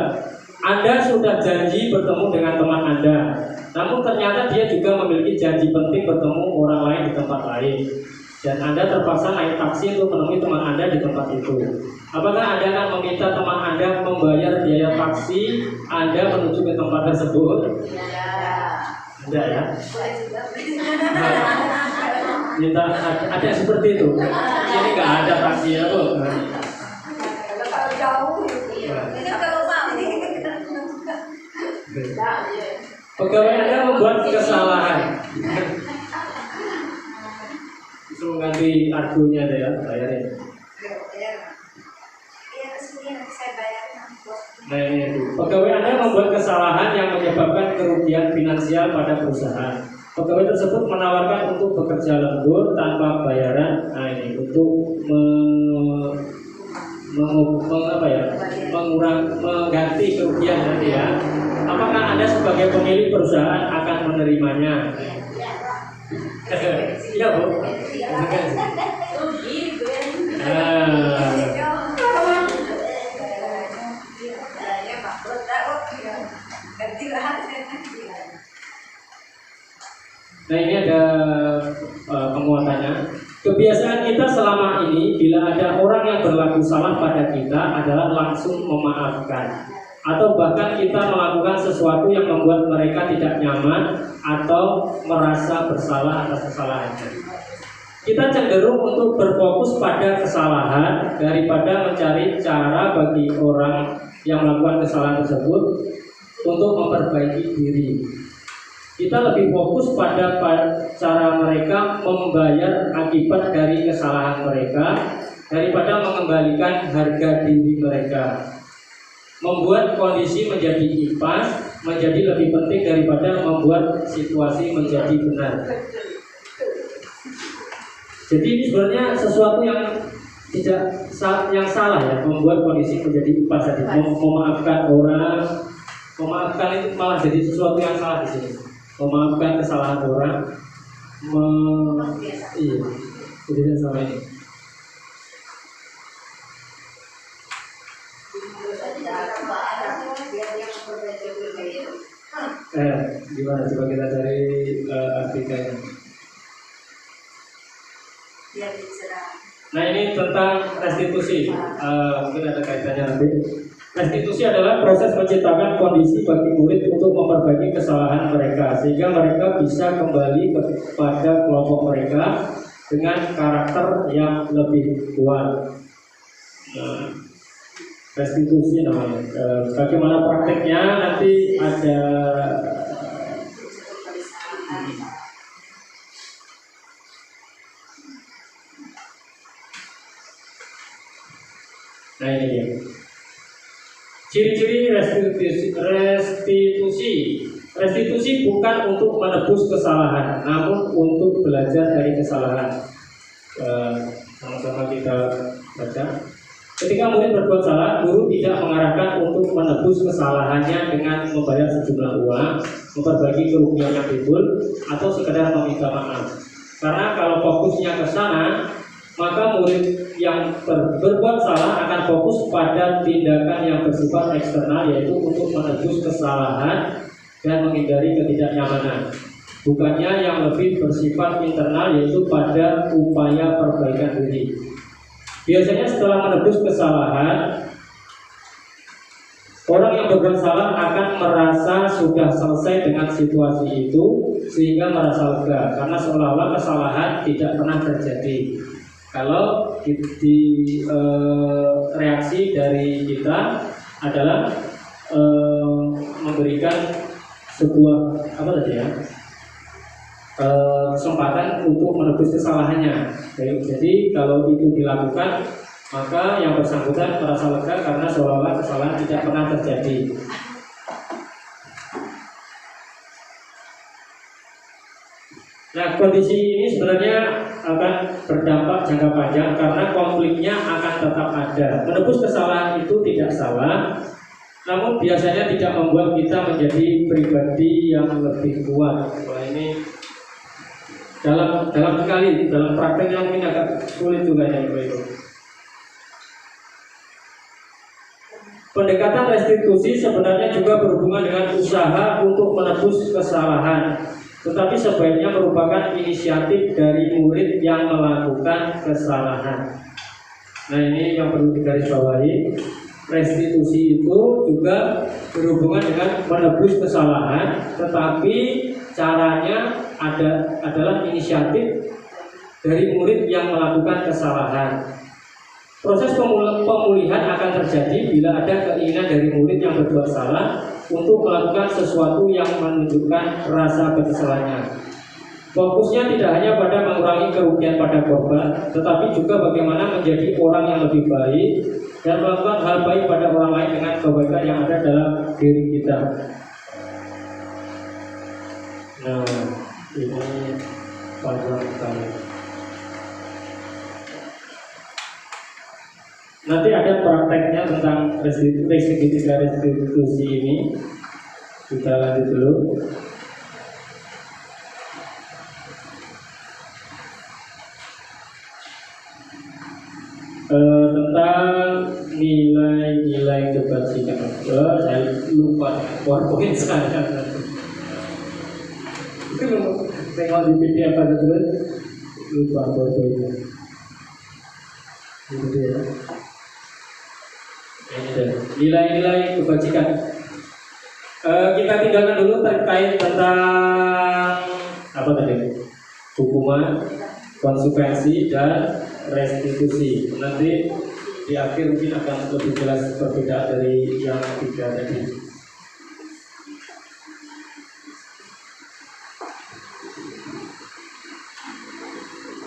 Anda sudah janji bertemu dengan teman Anda, namun ternyata dia juga memiliki janji penting bertemu orang lain di tempat lain, dan Anda terpaksa naik taksi untuk menemui teman Anda di tempat itu. Apakah Anda akan meminta teman Anda membayar biaya taksi Anda menuju ke tempat tersebut? Tidak ya? Minta ada yang seperti itu. Ini nggak ada taksi ya, Bu. Kalau jauh, ini kalau mau Pegawai Anda membuat kesalahan. Suruh ganti argonya deh ya, bayarin. Nah, ini itu. Pegawai Anda membuat kesalahan yang menyebabkan kerugian finansial pada perusahaan. Pegawai tersebut menawarkan untuk bekerja lembur tanpa bayaran. Nah, ini untuk mengganti kerugian nanti ya. Apakah Anda sebagai pemilik perusahaan akan menerimanya? Iya, Bu. Nah, ini ada penguatannya. Kebiasaan kita selama ini, bila ada orang yang berlaku salah pada kita, adalah langsung memaafkan, atau bahkan kita melakukan sesuatu yang membuat mereka tidak nyaman atau merasa bersalah atas kesalahannya. Kita cenderung untuk berfokus pada kesalahan daripada mencari cara bagi orang yang melakukan kesalahan tersebut untuk memperbaiki diri. Kita lebih fokus pada cara mereka membayar akibat dari kesalahan mereka daripada mengembalikan harga diri mereka. Membuat kondisi menjadi impas menjadi lebih penting daripada membuat situasi menjadi benar. Jadi ini sebenarnya sesuatu yang yang salah ya, membuat kondisi menjadi impas tadi. Memaafkan orang, memaafkan itu malah jadi sesuatu yang salah di sini. Memaafkan kesalahan orang, iya, jadi sama ini. Gimana coba kita cari artikelnya. Biar diserang. Nah ini tentang restitusi, mungkin ada kaitannya nanti. Restitusi adalah proses menciptakan kondisi bagi murid untuk memperbaiki kesalahan mereka sehingga mereka bisa kembali kepada kelompok mereka dengan karakter yang lebih kuat. Nah, restitusi namanya. Bagaimana prakteknya nanti ada. Nah ini dia. Ciri-ciri restitusi bukan untuk menebus kesalahan, namun untuk belajar dari kesalahan. Sama-sama kita baca. Ketika murid berbuat salah, guru tidak mengarahkan untuk menebus kesalahannya dengan membayar sejumlah uang, memperbaiki kerugian yang timbul, atau sekedar meminta maaf. Karena kalau fokusnya ke sana, maka murid yang berbuat salah akan fokus pada tindakan yang bersifat eksternal, yaitu untuk menebus kesalahan dan menghindari ketidaknyamanan. Bukannya yang lebih bersifat internal, yaitu pada upaya perbaikan diri. Biasanya setelah menebus kesalahan, orang yang berbuat salah akan merasa sudah selesai dengan situasi itu, sehingga merasa lega karena seolah-olah kesalahan tidak pernah terjadi. Kalau reaksi dari kita adalah memberikan sebuah kesempatan untuk menebus kesalahannya. Jadi kalau itu dilakukan, maka yang bersangkutan merasa lega karena seolah-olah kesalahan tidak pernah terjadi. Nah, kondisi ini sebenarnya akan berdampak jangka panjang karena konfliknya akan tetap ada. Menebus kesalahan itu tidak salah, namun biasanya tidak membuat kita menjadi pribadi yang lebih kuat. Wah, ini dalam sekali, dalam prakteknya mungkin agak sulit juga ya itu. Pendekatan restitusi sebenarnya juga berhubungan dengan usaha untuk menebus kesalahan, tetapi sebaiknya merupakan inisiatif dari murid yang melakukan kesalahan. Nah ini yang perlu digarisbawahi. Restitusi itu juga berhubungan dengan menebus kesalahan, tetapi caranya adalah inisiatif dari murid yang melakukan kesalahan. Proses pemulihan akan terjadi bila ada keinginan dari murid yang berbuat salah untuk melakukan sesuatu yang menunjukkan rasa penyesalannya. Fokusnya tidak hanya pada mengurangi kerugian pada korban, tetapi juga bagaimana menjadi orang yang lebih baik dan melakukan hal baik pada orang lain dengan kebaikan yang ada dalam diri kita. Nah, ini paragraf pertama. Nanti ada prakteknya tentang restitusi ini. Kita lanjut dulu. Tentang nilai-nilai kebajikan. Saya lupa PowerPoint saya. Itu tengok di PDF apa dulu? Lupa PowerPoint-nya. Itu dia. Nilai-nilai kebajikan. Kita tinggalkan dulu terkait tentang apa tadi? Hukuman, konsekuensi, dan restitusi. Nanti di akhir mungkin akan lebih jelas berbeda dari yang tiga tadi.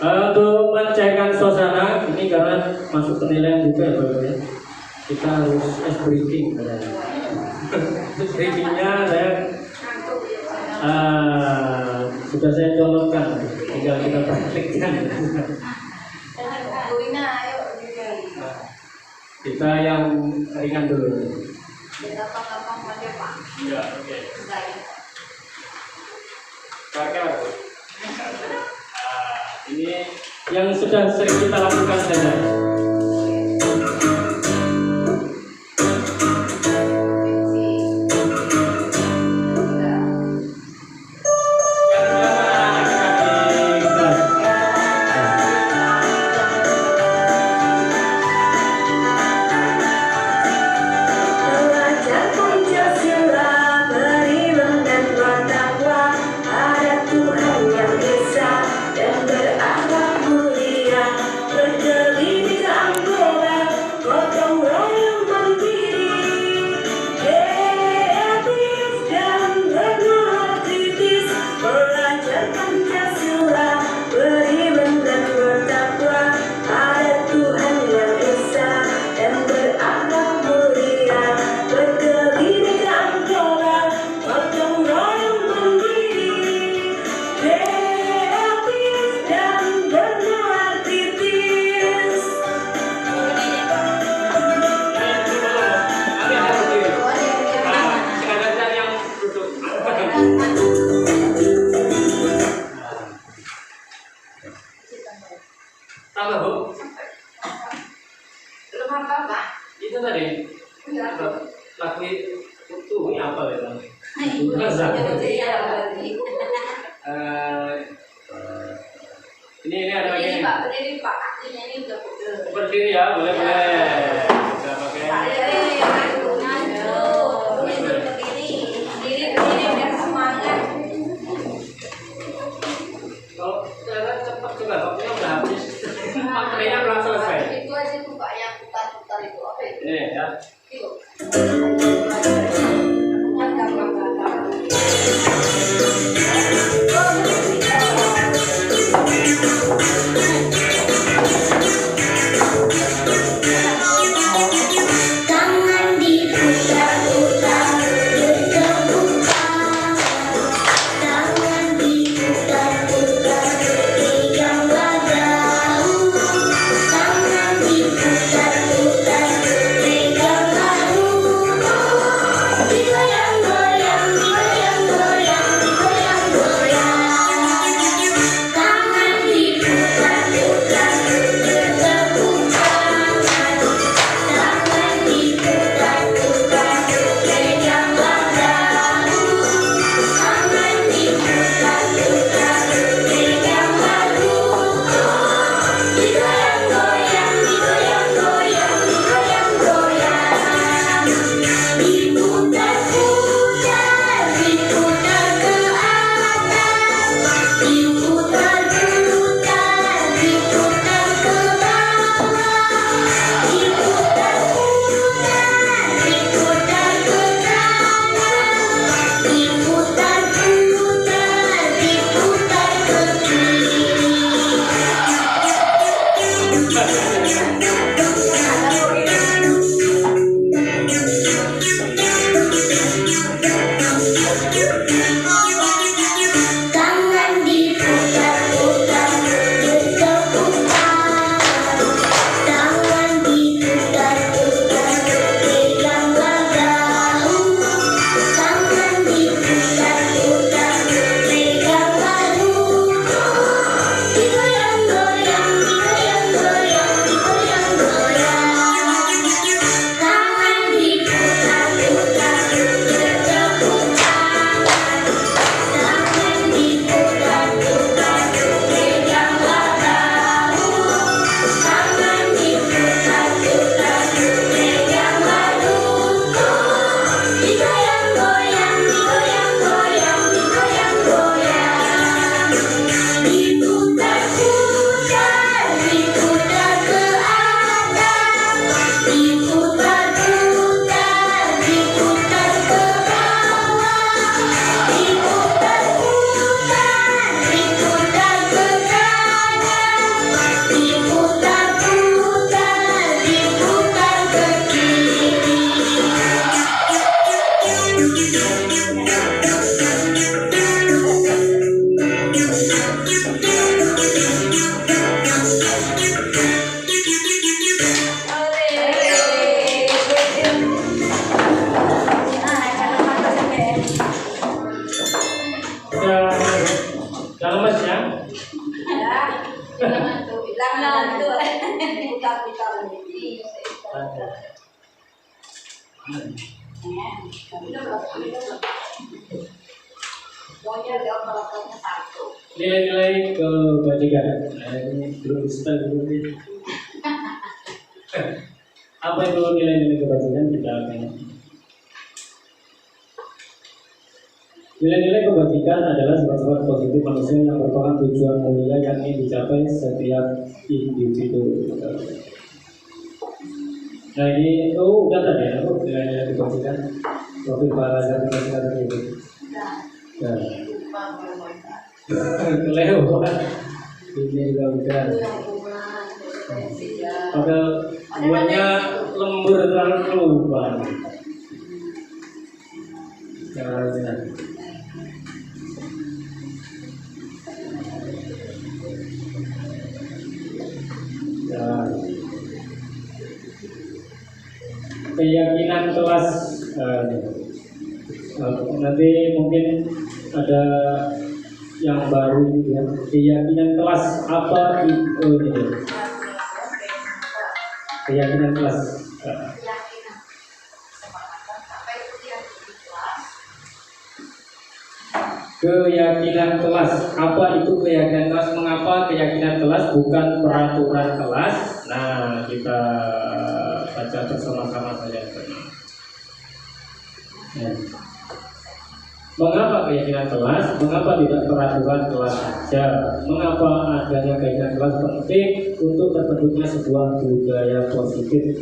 Untuk mencairkan suasana ini karena masuk penilaian juga ya Bapak ya. Kita harus ice breaking. Ice breakingnya sudah saya colokkan, tinggal kita praktekkan. Kita yang ringan dulu. Ya, oke. Ini yang sudah sering kita lakukan saja. berdiri Pak, artinya ini udah pegel. Berdiri ya, boleh bisa pakai. Pak berdiri, ngaju, terus berdiri biar semangat. Kalau ternyata cepat juga, waktunya udah habis. Materinya belum selesai. Itu aja tuh Pak yang putar-putar itu apa itu? Ini ya. Itu. Tangan diputar-putar, bertepuk tangan diputar-putar, pegang bahu. Tangan diputar-putar, pegang bahu. Digoyang-goyang, digoyang-goyang, digoyang-goyang. Tangan diputar-putar, bertepuk tangan. Tangan diputar-putar, pegang bahu. Tangan diputar-putar, pegang bahu. Digoyang-goyang, digoyang-goyang, digoyang-goyang. Diputar-putar, diputar ke atas. Diputar-putar, diputar ke bawah. Diputar-putar, diputar ke kanan. Diputar-putar, diputar ke kiri. Tangan diputar-putar, bertepuk tangan. Tangan diputar-putar, pegang bahu. Tangan diputar-putar, pegang bahu. Digoyang-goyang, digoyang-goyang, digoyang-goyang. Tangan diputar-putar, bertepuk tangan. Tangan diputar-putar, pegang bahu. Tangan diputar-putar, pegang bahu. Digoyang-goyang, digoyang-goyang, digoyang-goyang. Diputar-putar, diputar ke atas. Diputar-putar, diputar ke bawah. Diputar-putar, diputar ke kanan. Diputar-putar, diputar ke kiri. Udah lemes ya? Jangan tuh, putar-putar ini. Pokoknya dia melakukannya satu. Nilai-nilai kebajikan. Nah, ini belum bisa dulu nih. Apa itu nilai-nilai kebajikan? Kita akan. Nilai-nilai kebajikan adalah sifat-sifat positif manusia yang merupakan tujuan mulia yang ingin dicapai setiap individu. Nah ini udah tadi ya, nilai-nilai kebajikan. Profil para sertifikat itu. Nah, kelewat. Ini juga udah. Padahal buahnya lembur terlalu keluar. Jangan. Keyakinan kelas nanti mungkin ada yang baru gitu ya. Keyakinan kelas apa itu gitu. Keyakinan kelas Keyakinan. Sepakatan sampai itu yang di kelas. keyakinan kelas. Apa itu keyakinan kelas? Mengapa keyakinan kelas bukan peraturan kelas? Nah, kita baca bersama-sama saja. Ya. Mengapa keyakinan kelas? Mengapa tidak peraturan kelas saja? Mengapa adanya keyakinan kelas penting untuk terbentuknya sebuah budaya positif?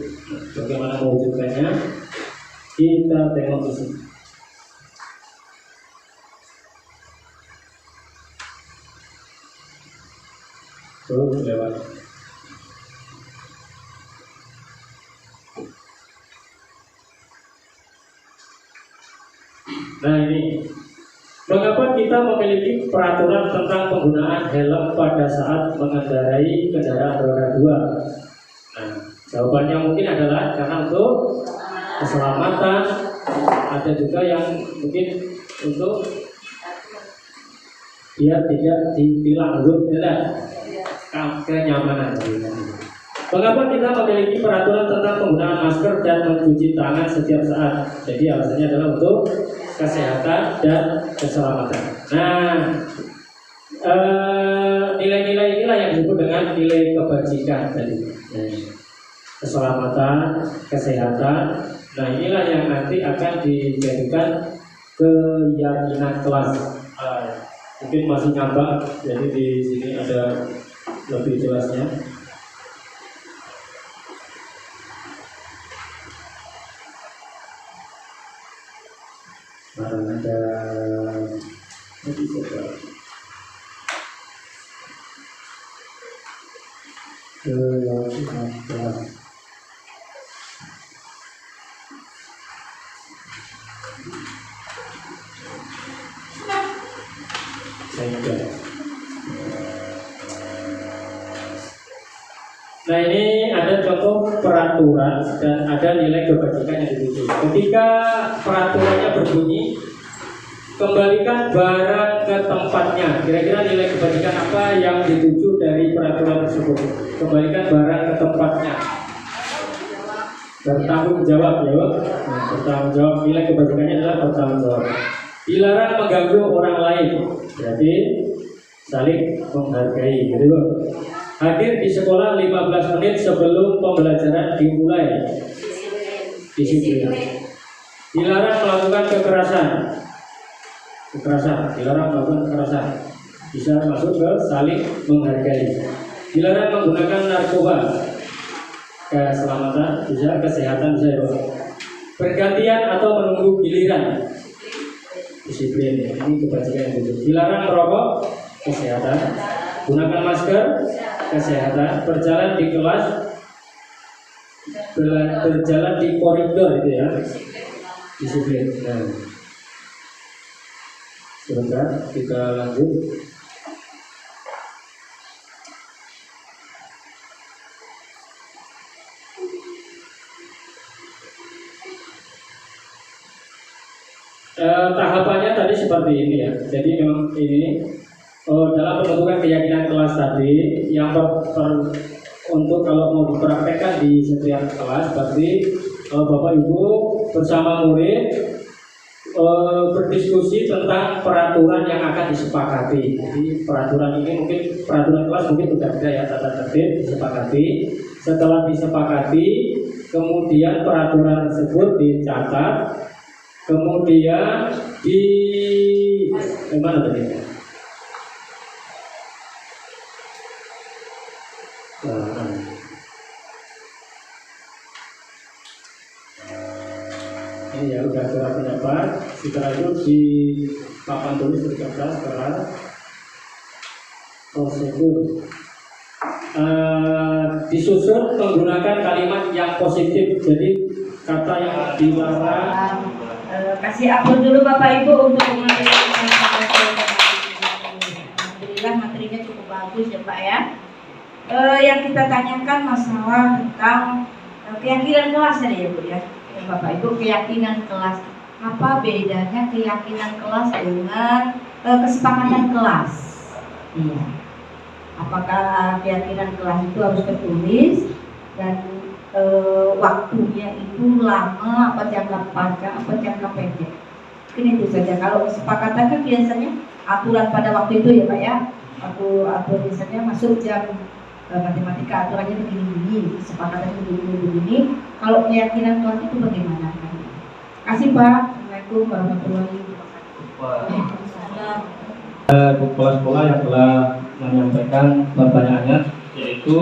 Bagaimana mewujudkannya? Kita tengok di sini. Terus lewat. Nah ini, mengapa kita memiliki peraturan tentang penggunaan helm pada saat mengendarai kendaraan roda 2? Nah, jawabannya mungkin adalah karena untuk keselamatan. Ada juga yang mungkin untuk biar tidak ditilang tidak kenyamanan. Mengapa kita memiliki peraturan tentang penggunaan masker dan mencuci tangan setiap saat? Jadi alasannya adalah untuk kesehatan dan keselamatan. Nah, nilai-nilai inilah yang disebut dengan nilai kebajikan tadi. Keselamatan, kesehatan. Nah, inilah yang nanti akan dijadikan keyakinan kelas. Mungkin masih ngambang, jadi di sini ada lebih jelasnya. Ada keyakinan kelas. Nah ini ada contoh peraturan dan ada nilai kebajikan yang dituju. Ketika peraturannya berbunyi, kembalikan barang ke tempatnya. Kira-kira nilai kebajikan apa yang dituju dari peraturan tersebut? Kembalikan barang ke tempatnya. Bertanggung jawab, ya Pak. Nah, bertanggung jawab. Nilai kebajikannya adalah bertanggung jawab. Dilarang mengganggu orang lain. Berarti saling menghargai, gitu Pak. Hadir di sekolah 15 menit sebelum pembelajaran dimulai. Disiplin. Dilarang melakukan kekerasan. Dilarang melakukan kekerasan. Bisa masuk ke saling menghargai. Dilarang menggunakan narkoba. Keselamatan, bisa kesehatan, bisa ya. Bergantian atau menunggu giliran. Disiplin. Ini kebajikan yang itu. Dilarang merokok. Kesehatan. Gunakan masker. Kesehatan. Berjalan di kelas. Berjalan di koridor itu ya. Disiplin. Nah. Sebentar, kita lanjut. Tahapannya tadi seperti ini ya. Jadi memang ini dalam pembentukan keyakinan kelas tadi yang untuk kalau mau dipraktekkan di setiap kelas, berarti Bapak Ibu bersama murid berdiskusi tentang peraturan yang akan disepakati. Jadi peraturan ini mungkin peraturan kelas mungkin sudah ada ya, tata tertib disepakati. Setelah disepakati, kemudian peraturan tersebut dicatat. Kemudian mana tadi? Ini ya udah surat pendapat. Setelah itu di papan tulis tercatat sekarang prosedur. Disusun menggunakan kalimat yang positif. Jadi kata yang dilarang. Kasih ampun dulu Bapak Ibu untuk mengajarkan. Alhamdulillah materinya cukup bagus ya Pak ya. Yang kita tanyakan masalah tentang keyakinan kelas tadi ya Bu ya. Bapak Ibu, keyakinan kelas. Apa bedanya keyakinan kelas dengan kesepakatan kelas? Iya. Apakah keyakinan kelas itu harus tertulis dan waktunya itu lama apa jangka panjang apa jangka pendek? Mungkin itu saja. Kalau kesepakatan kan biasanya aturan pada waktu itu ya Pak ya. Waktu misalnya masuk jam matematika aturannya begini-begini, kesepakatannya begini-begini. Kalau keyakinan kelas itu bagaimana? Kasih Pak. Assalamualaikum warahmatullahi wabarakatuh. Kepala sekolah yang telah menyampaikan pertanyaannya, yaitu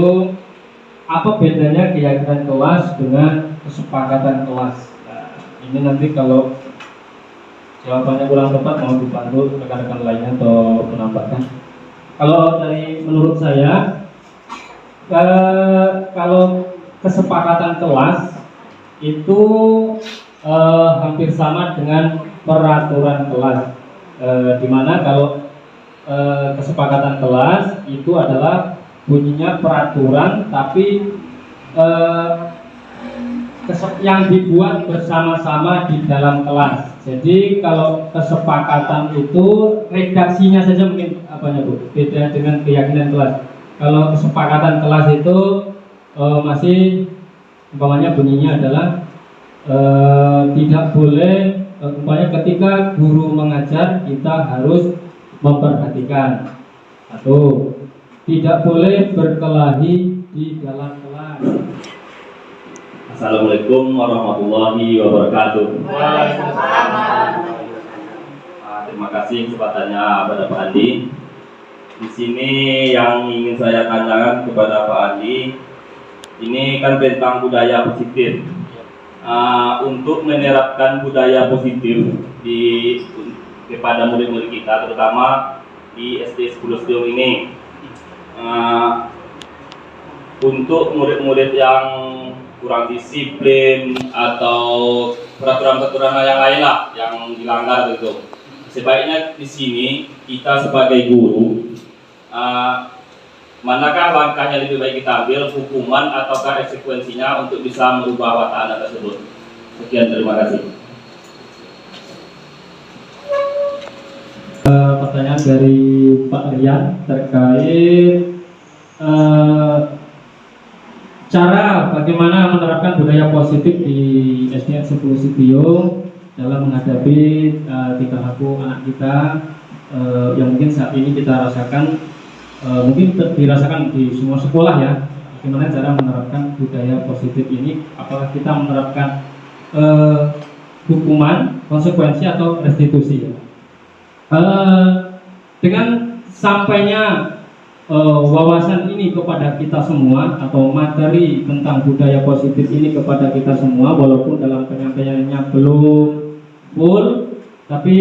apa bedanya keyakinan kelas dengan kesepakatan kelas. Nah, ini nanti kalau jawabannya kurang tepat mau dibantu rekan-rekan lainnya atau menambahkan. Kalau menurut saya, kalau kesepakatan kelas itu hampir sama dengan peraturan kelas, dimana kalau kesepakatan kelas itu adalah bunyinya peraturan, tapi yang dibuat bersama-sama di dalam kelas. Jadi kalau kesepakatan itu redaksinya saja mungkin Bu, beda dengan keyakinan kelas. Kalau kesepakatan kelas itu masih umpamanya bunyinya adalah tidak boleh, umpamanya ketika guru mengajar kita harus memperhatikan. Satu, tidak boleh berkelahi di dalam kelas. Assalamualaikum warahmatullahi wabarakatuh. Terima kasih kesempatannya pada Pak Andi. Di sini yang ingin saya tanyakan kepada Pak Andi, ini kan tentang budaya positif. Untuk menerapkan budaya positif kepada murid-murid kita, terutama di SD 10 Setiong ini, untuk murid-murid yang kurang disiplin atau peraturan-peraturan yang lain lah yang dilanggar gitu, sebaiknya di sini kita sebagai guru, manakah langkah yang lebih baik kita ambil, hukuman ataukah konsekuensinya untuk bisa merubah watak anak tersebut? Sekian, terima kasih. Pertanyaan dari Pak Rian terkait cara bagaimana menerapkan budaya positif di SD 10 Sitiung dalam menghadapi tingkah laku anak kita yang mungkin saat ini kita rasakan, mungkin dirasakan di semua sekolah ya. Bagaimana cara menerapkan budaya positif ini? Apakah kita menerapkan hukuman, konsekuensi atau restitusi? Dengan sampainya wawasan ini kepada kita semua atau materi tentang budaya positif ini kepada kita semua, walaupun dalam penyampaiannya belum full, tapi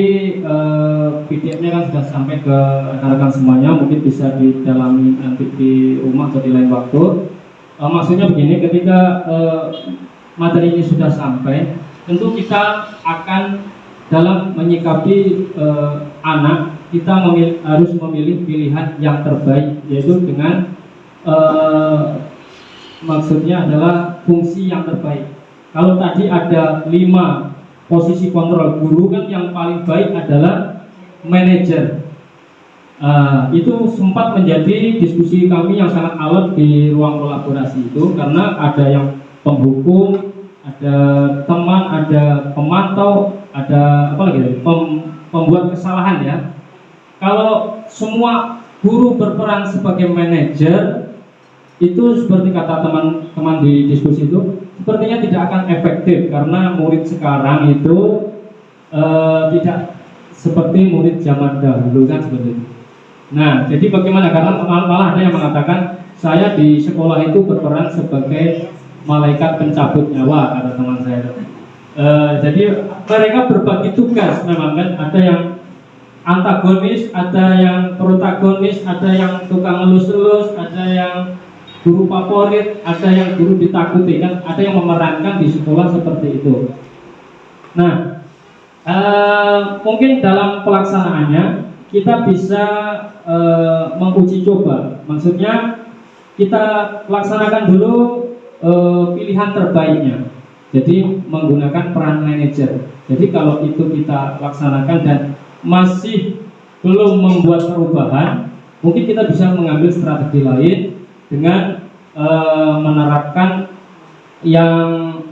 PDF-nya kan sudah sampai ke rekan-rekan semuanya, mungkin bisa didalami nanti di rumah atau di lain waktu. Maksudnya begini, ketika materi ini sudah sampai, tentu kita akan dalam menyikapi anak, kita harus memilih pilihan yang terbaik, yaitu dengan maksudnya adalah fungsi yang terbaik. Kalau tadi ada 5 posisi kontrol guru, kan yang paling baik adalah manajer. Itu sempat menjadi diskusi kami yang sangat alot di ruang kolaborasi itu, karena ada yang penghukum, ada teman, ada pemantau, ada apa lagi, pembuat kesalahan ya. Kalau semua guru berperan sebagai manajer, itu seperti kata teman-teman di diskusi itu, sepertinya tidak akan efektif, karena murid sekarang itu tidak seperti murid zaman dahulu kan seperti itu. Nah, jadi bagaimana? Karena malah ada yang mengatakan saya di sekolah itu berperan sebagai malaikat pencabut nyawa, kata teman saya. Jadi mereka berbagi tugas, memang kan ada yang antagonis, ada yang protagonis, ada yang tukang elus-elus, ada yang guru favorit, ada yang guru ditakuti, kan ada yang memerankan di sekolah seperti itu. Nah, mungkin dalam pelaksanaannya kita bisa menguji coba, maksudnya kita laksanakan dulu pilihan terbaiknya. Jadi menggunakan peran manajer. Jadi kalau itu kita laksanakan dan masih belum membuat perubahan, mungkin kita bisa mengambil strategi lain dengan menerapkan yang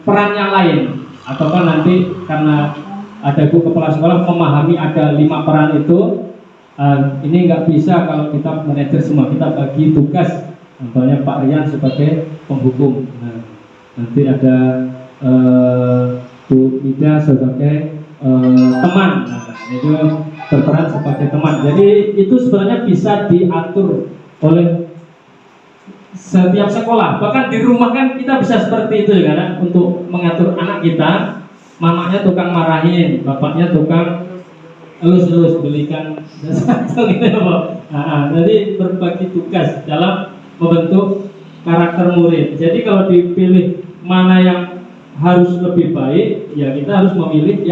perannya lain, ataukah nanti karena ada ibu kepala sekolah memahami ada 5 peran itu, Ini nggak bisa kalau kita manajer semua, kita bagi tugas. Contohnya Pak Rian sebagai penghukum, nah, nanti ada Bu Ida sebagai teman, nah, itu berperan sebagai teman. Jadi itu sebenarnya bisa diatur oleh setiap sekolah, bahkan di rumah kan kita bisa seperti itu ya kan, untuk mengatur anak kita. Mamanya tukang marahin, bapaknya tukang elus-elus belikan sesuatu gitu ya Pak. Jadi berbagi tugas dalam membentuk karakter murid. Jadi kalau dipilih mana yang harus lebih baik, ya kita harus memilih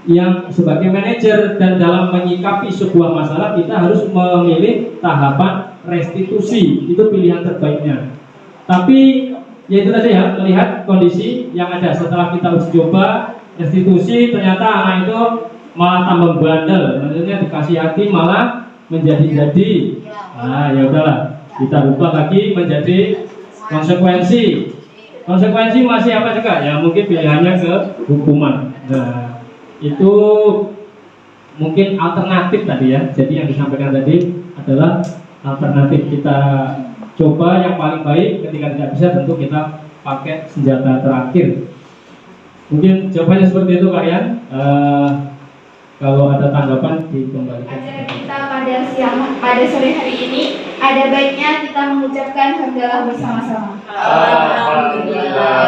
yang sebagai manajer, dan dalam menyikapi sebuah masalah kita harus memilih tahapan restitusi, itu pilihan terbaiknya. Tapi ya itu tadi ya, melihat kondisi yang ada setelah kita uji coba restitusi, ternyata anak itu malah tambah bandel, maksudnya dikasih hati malah menjadi-jadi. Nah ya udahlah, kita rubah lagi menjadi konsekuensi. Konsekuensi masih apa juga? Ya mungkin pilihannya ke hukuman. Nah itu mungkin alternatif tadi ya. Jadi yang disampaikan tadi adalah alternatif. Kita coba yang paling baik, ketika tidak bisa tentu kita pakai senjata terakhir. Mungkin jawabannya seperti itu kalian. Kalau ada tanggapan dikembalikan. Acara kita pada sore hari ini, ada baiknya kita mengucapkan hamdalah bersama-sama. Alhamdulillah.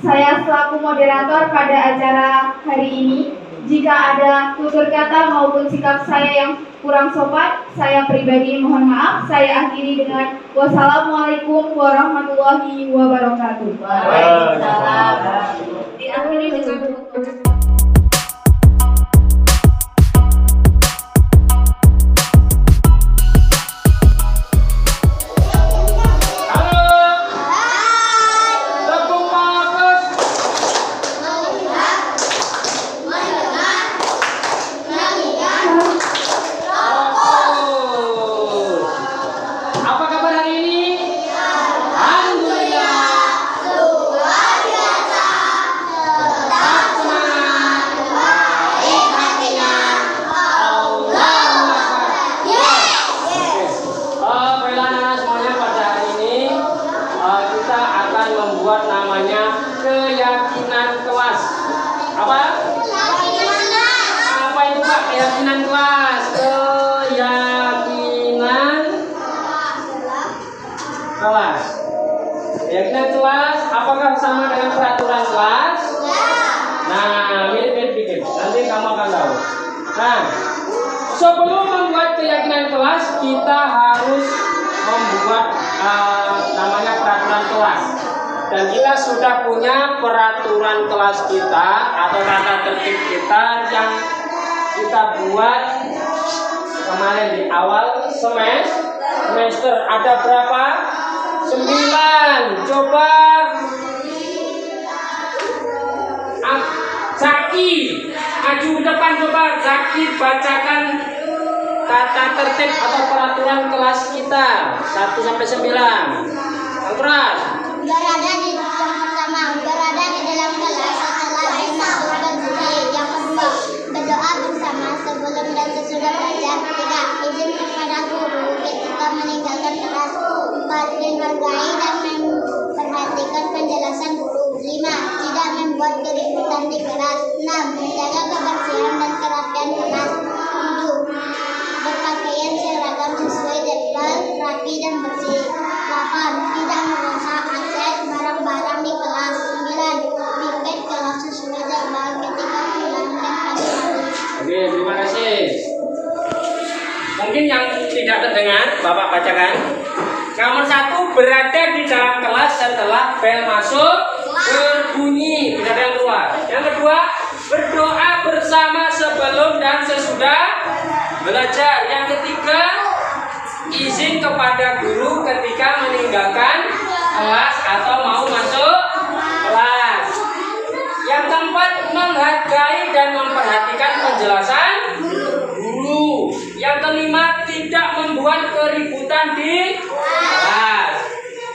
Saya selaku moderator pada acara hari ini, jika ada tutur kata maupun sikap saya yang kurang sopan, saya pribadi mohon maaf. Saya akhiri dengan wassalamualaikum warahmatullahi wabarakatuh. Waalaikumsalam. Diakhiri dengan kelas. Keyakinan kelas, apakah sama dengan peraturan kelas? Nah, mirip-mirip dikit. Nanti kamu akan tahu. Nah, sebelum membuat keyakinan kelas, kita harus membuat namanya peraturan kelas. Dan kita sudah punya peraturan kelas kita atau tata tertib kita yang kita buat kemarin di awal semester. Ada berapa? 9. Coba Zaki maju ke depan, coba Zaki bacakan tata tertib atau peraturan kelas kita 1 sampai 9. Terus Berada di yang pertama, berada di dalam kelas setelah imam berdiri. Yang kedua, berdoa bersama sebelum dan sesudah belajar. 3, izin kepada guru ketika meninggalkan kelas. 4, menghargai dan memperhatikan penjelasan guru. 5, tidak membuat keributan di kelas. 6, menjaga kebersihan dan kerapian kelas. 7, berpakaian seragam sesuai jadwal, rapi dan bersih. 8, tidak merusak aset barang-barang di kelas. 9, memimpin kelas sesuai jadwal ketika pulang dan pagi hari. Oke, terima kasih. Mungkin yang tidak terdengar, Bapak bacakan. Nomor 1, berada di dalam kelas setelah bel masuk berbunyi, tidak ada yang keluar. Yang kedua, berdoa bersama sebelum dan sesudah belajar. Yang ketiga, izin kepada guru ketika meninggalkan kelas atau mau masuk kelas. Yang keempat, menghargai dan memperhatikan penjelasan guru. Yang kelima, tidak membuat keributan di kelas.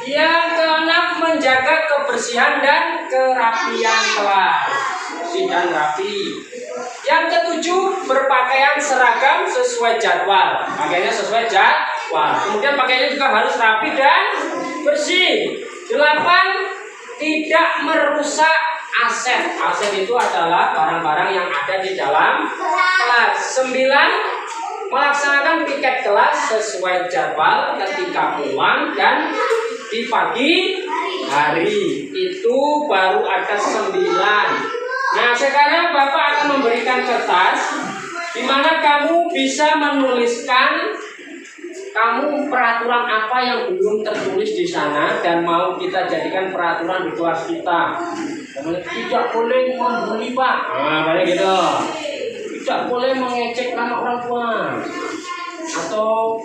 Yang keenam, menjaga kebersihan dan kerapian kelas. Bersih dan rapi. Yang ketujuh, berpakaian seragam sesuai jadwal. Pakaiannya sesuai jadwal. Kemudian pakaiannya juga harus rapi dan bersih. 8, tidak merusak aset. Aset itu adalah barang-barang yang ada di dalam kelas. 9, melaksanakan piket kelas sesuai jadwal ketika pulang dan di pagi hari. Itu baru ada 9. Nah, sekarang Bapak akan memberikan kertas di mana kamu bisa menuliskan kamu peraturan apa yang belum tertulis di sana dan mau kita jadikan peraturan di kelas kita. Tidak boleh membuli, Pak. Nah, kayak gitu. Tidak boleh mengecek nama orang tua. Atau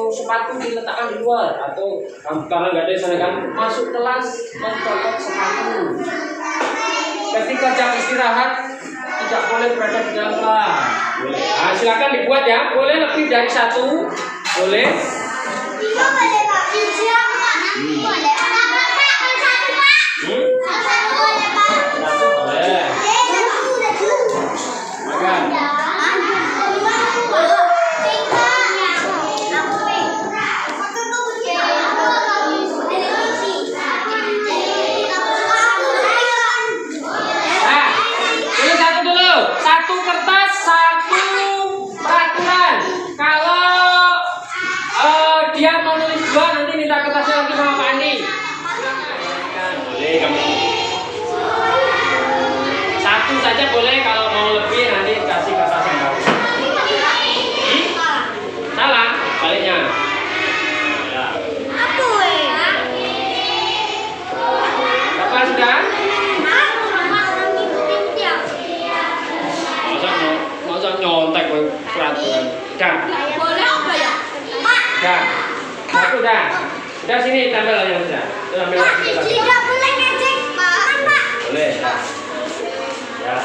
sepatu diletakkan di luar, atau karena nggak ada di sana kan masuk kelas mencopot sepatu. Ketika jam istirahat tidak boleh berada di dalam kelas. Nah, silakan dibuat ya. Boleh lebih dari 1. Boleh. Boleh Pak. Boleh. Boleh. Makan. Satu kertas, 1 peraturan. Kalau dia mau nulis 2, nanti minta kertasnya lagi sama Pak Andi. Boleh kamu. 1 saja boleh, kalau mau lebih nanti kasih kertas yang baru. Salah, baliknya. Ya. Bapak sudah? Masa nyontek peraturan. Boleh apa ya? Dah. Satu dah. Udah sini tambah lagi sudah. Ambil lagi. Tidak boleh ngecek Pak. Boleh. Ya.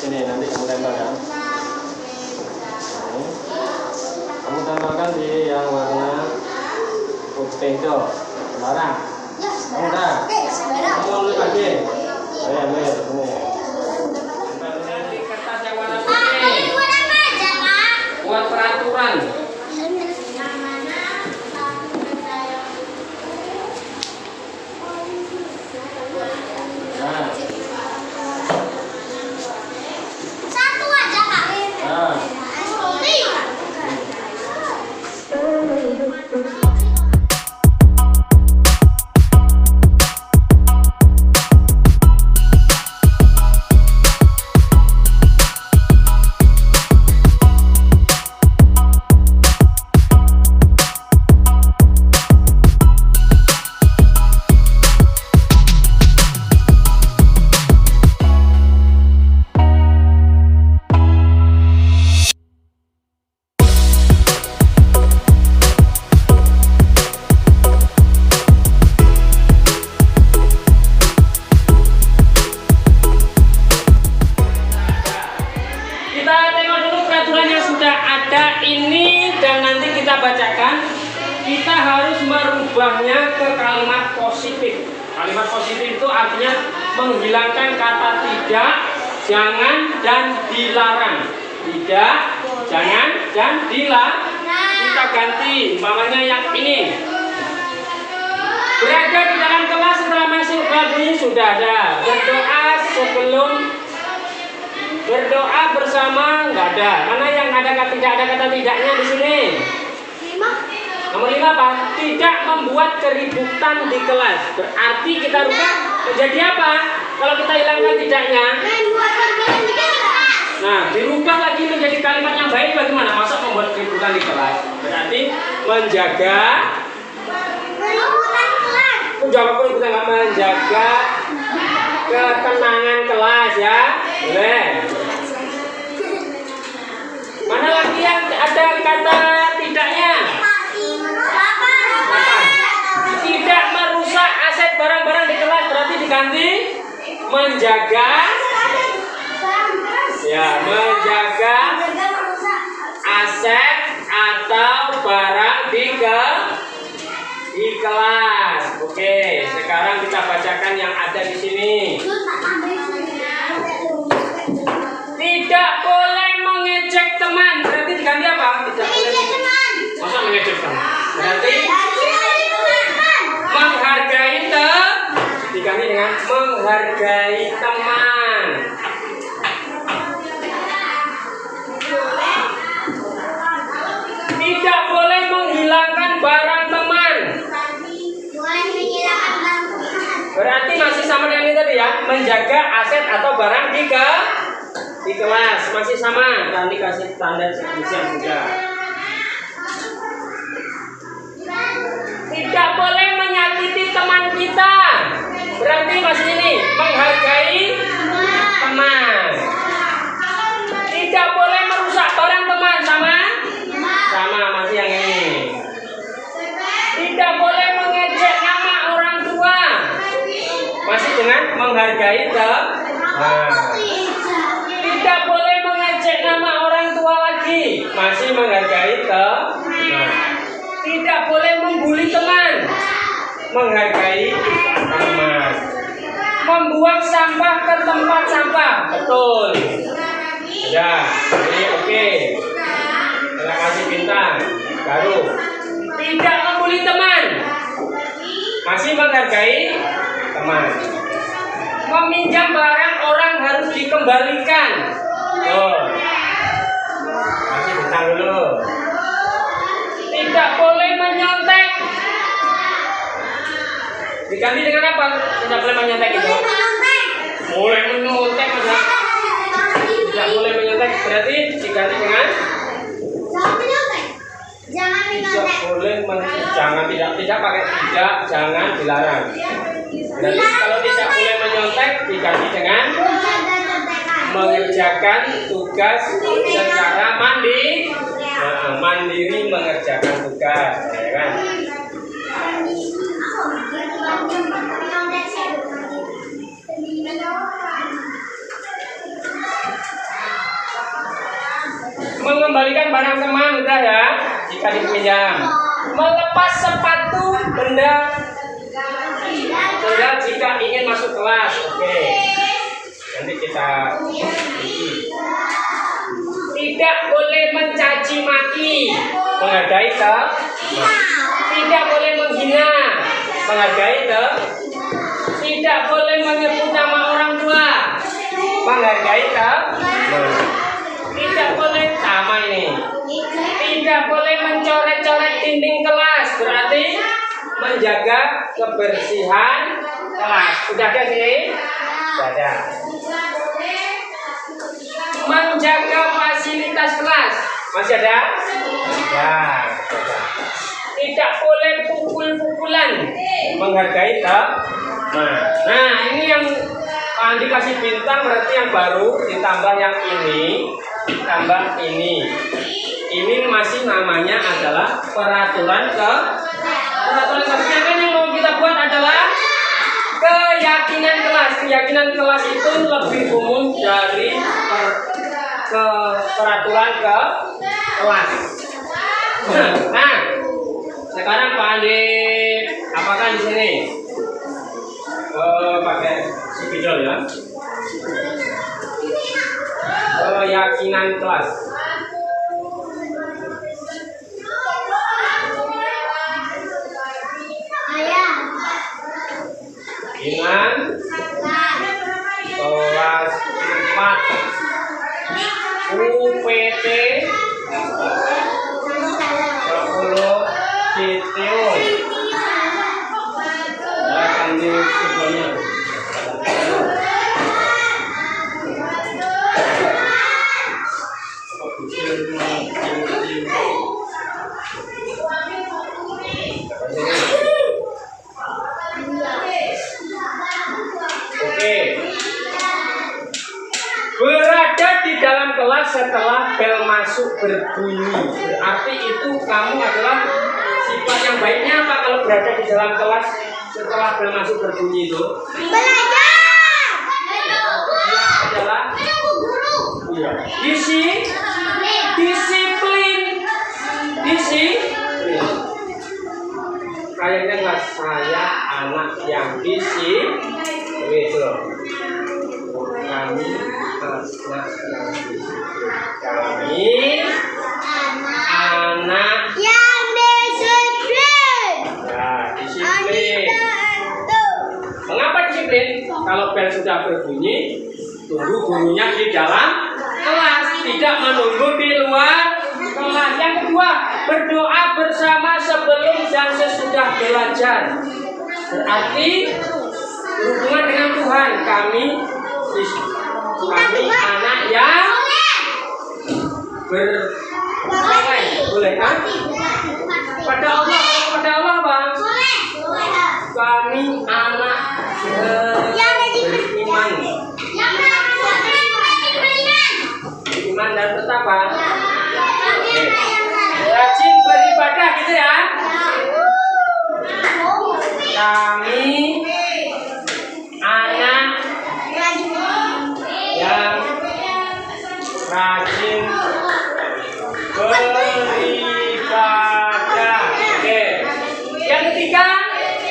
Sini nanti kamu tempel kan. Kamu tempelkan di yang warna putih itu. Sembarang. Kamu dah. Kamu ambil lagi. Saya ambil sini. Kertas yang warna putih. Buat peraturan. Nah. Satu aja Kak. Nah. Kita harus merubahnya ke kalimat positif. Kalimat positif itu artinya menghilangkan kata tidak, jangan, dan dilarang. Tidak, jangan, dan dilarang. Kita ganti, umpamanya yang ini. Berada di dalam kelas setelah masuk bunyi sudah ada. Berdoa sebelum berdoa bersama nggak ada. Mana yang ada kata tidak, ada kata tidaknya di sini? Nomor 5 apa? Tidak membuat keributan di kelas. Berarti kita rubah menjadi apa? Kalau kita hilangkan tidaknya, nah dirubah lagi menjadi kalimat yang baik. Bagaimana? Masa membuat keributan di kelas? Berarti menjaga keributan, menjaga ketenangan kelas ya. Boleh. Mana lagi yang ada kata tidaknya? Tidak merusak aset barang-barang di kelas, berarti diganti menjaga, ya, menjaga aset atau barang di kelas. Oke, sekarang kita bacakan yang ada di sini. Tidak boleh mengejek teman. Berarti diganti apa? Tidak boleh. Masa mengejek teman? Berarti menghargai diganti dengan menghargai teman. Tidak boleh menghilangkan barang teman. Berarti masih sama dengan ini tadi ya, menjaga aset atau barang di kelas masih sama. Dan dikasih tanda segitiga juga. Tidak boleh menyakiti teman kita. Berarti masih ini menghargai teman. Tidak boleh merusak barang teman sama masih yang ini. Tidak boleh mengejek nama orang tua. Masih dengan menghargai teman. Tidak boleh mengejek nama orang tua lagi. Masih menghargai teman. Tidak boleh membuli teman. Menghargai teman. Membuang sampah ke tempat sampah. Betul. Ya, ini oke. Terima kasih bintang. Baru. Tidak membuli teman. Masih menghargai teman. Meminjam barang orang harus dikembalikan. Oh. Masih bintang dulu. Tidak boleh menyontek. Diganti dengan apa? Tidak boleh menyontek itu. Boleh menyontek masa? Tidak boleh menyontek. Berarti diganti dengan tidak boleh tidak pakai tidak, jangan dilarang. Berarti kalau tidak boleh menyontek diganti dengan mengerjakan tugas secara mandiri mengerjakan tugas, ya kan? Mengembalikan barang teman udah ya, jika dipinjam. Melepas sepatu benda jika ingin masuk kelas. Oke. Nanti kita tidak boleh mencaci maki, menghargai teman. Tidak boleh menghina, menghargai teman. Tidak boleh menyebut nama orang tua, menghargai teman. Tidak boleh sama ini. Tidak boleh mencoret-coret dinding kelas, berarti menjaga kebersihan kelas. Sudah ada sini? Sudah ada. Menjaga fasilitas kelas. Masih ada? Ya. Tidak boleh pukul-pukulan, menghargai teman. Nah, ini yang Andi kasih bintang berarti yang baru ditambah yang ini, ditambah ini. Ini masih namanya adalah peraturan kelasnya. Kan yang mau kita buat adalah keyakinan kelas. Keyakinan kelas itu lebih umum dari peraturan kelas. Nah, sekarang Pak Andi apakah di sini pakai spidol ya? Keyakinan kelas. Keyakinan kelas 4 UPT 10 CTO. Akan di sebelumnya. Oke. Berada di dalam kelas setelah bel masuk berbunyi. Berarti itu kamu adalah sifat yang baiknya apa kalau berada di dalam kelas setelah bel masuk berbunyi itu? Belajar. Adalah disiplin. Kayaknya nggak saya anak yang disiplin. Kami Kami anak yang disiplin. ya disiplin. Mengapa disiplin? Kalau bel sudah berbunyi, tunggu gurunya di dalam kelas, tidak menunggu di luar kelas. Yang kedua, berdoa bersama sebelum dan sesudah belajar. Berarti hubungan dengan Tuhan. Kami anak yang boleh kan? Pada Allah Bang. Kami anak beriman. Iman dan bertakwa. Rajin beribadah gitu ya. Kami anak yang rajin beribadah. Oke. Yang ketiga,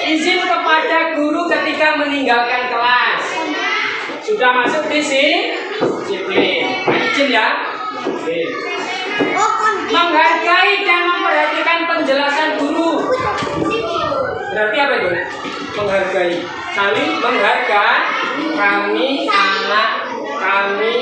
izin kepada guru ketika meninggalkan kelas. Sudah masuk disiplin. Izin ya. Oke. Menghargai dan memperhatikan penjelasan guru. Berarti apa itu? Menghargai. Saling menghargai. Kami anak kami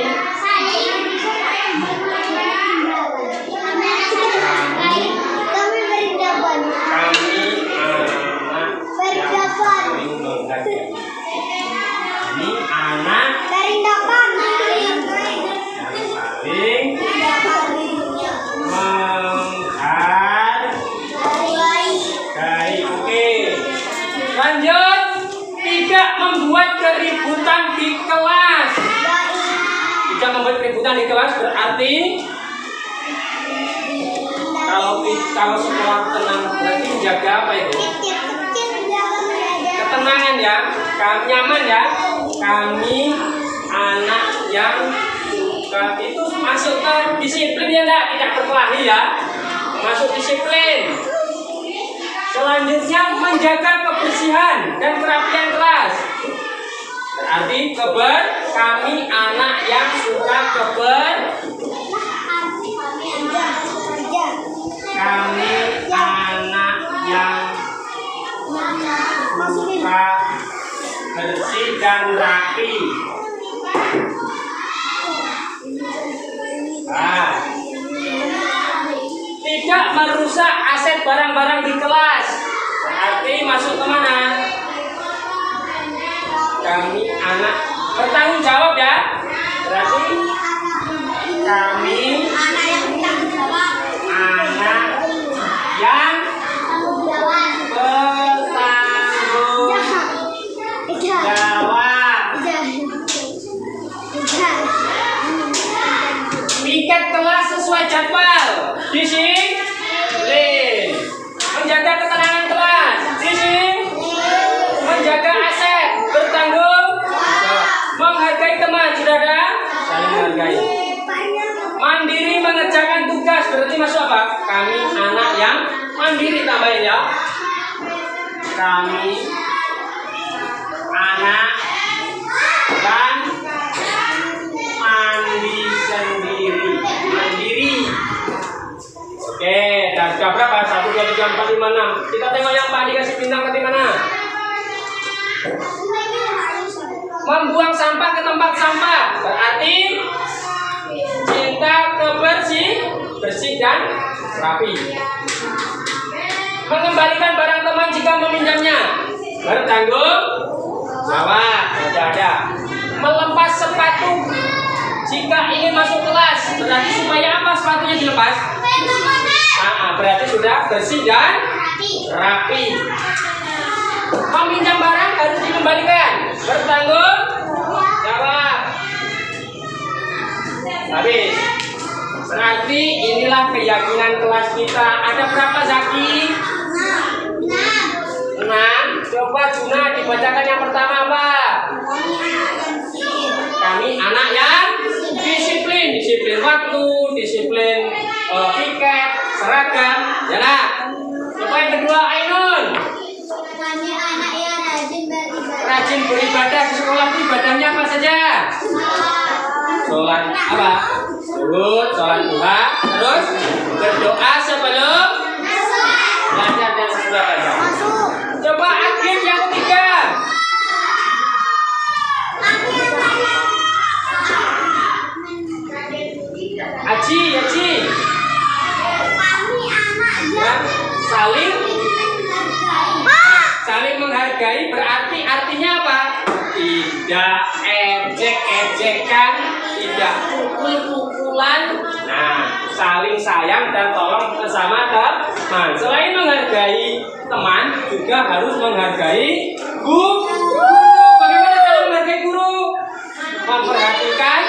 lanjut, tidak membuat keributan di kelas. Tidak membuat keributan di kelas berarti kalau sekolah tenang berarti menjaga apa itu? Ketenangan ya, nyaman ya. Kami anak yang suka itu masuk ke disiplin ya, tidak berkelahi ya. Masuk disiplin. Selanjutnya menjaga kebersihan dan kerapian kelas. Berarti kami anak yang suka kami anak yang suka bersih dan rapi. Tidak merusak aset barang-barang di kelas. Berarti masuk kemana? Kami anak bertanggung jawab ya. Berarti kami anak yang bertanggung jawab. Piket kelas sesuai jadwal. Disiplin. Menjaga ketenangan kelas. Disiplin. Menjaga aset. Bertanggung jawab. Menghargai teman. Sudah ada? Saling menghargai. Mandiri mengerjakan tugas. Berarti masuk apa? Kami anak yang mandiri, tambahin ya. Kami anak dan mandi sendiri. Mandiri. Oke, dan sudah berapa? 1, 2, 3, 4, 5, 6. Kita tengok yang Pak dikasih bintang ke mana? Membuang sampah ke tempat sampah. Berarti cinta bersih dan rapi. Mengembalikan barang teman jika meminjamnya. Bertanggung jawab. Ada. Melepas sepatu jika ingin masuk kelas. Berarti supaya apa sepatunya dilepas? Berarti sudah bersih dan rapi. Meminjam barang harus dikembalikan. Bertanggung jawab. Habis. Berarti inilah keyakinan kelas kita. Ada berapa Zaki? 6. Coba Juna dibacakan yang pertama apa? Kami anak yang disiplin. Disiplin waktu, disiplin piket, seragam. Ya nak? Coba yang kedua Ainun. Kami anak yang rajin beribadah. Rajin beribadah di sekolah itu ibadahnya apa saja? sholat apa? Zuhur, sholat duha, terus berdoa sebelum belajar dan sesudah belajar. Coba aktif yang ketiga. Aji. Ya, saling menghargai berarti artinya apa? Tidak ejek-ejekan, tidak pukul-pukulan. Nah, saling sayang dan tolong bersama teman. Selain menghargai teman, juga harus menghargai guru. Bagaimana cara menghargai guru? Memperhatikan.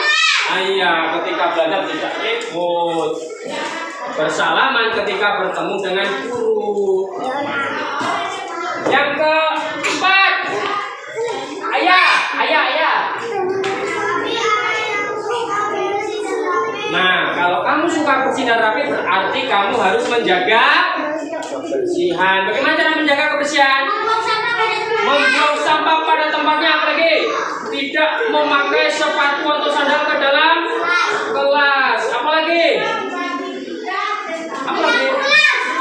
Iya, ketika belajar tidak ribut. Bersalaman ketika bertemu dengan guru. Yang keempat, ayah. Nah, kalau kamu suka bersih dan rapi berarti kamu harus menjaga kebersihan. Bagaimana cara menjaga kebersihan? Membuang sampah pada tempatnya, apalagi tidak memakai sepatu atau sandal ke dalam kelas, apalagi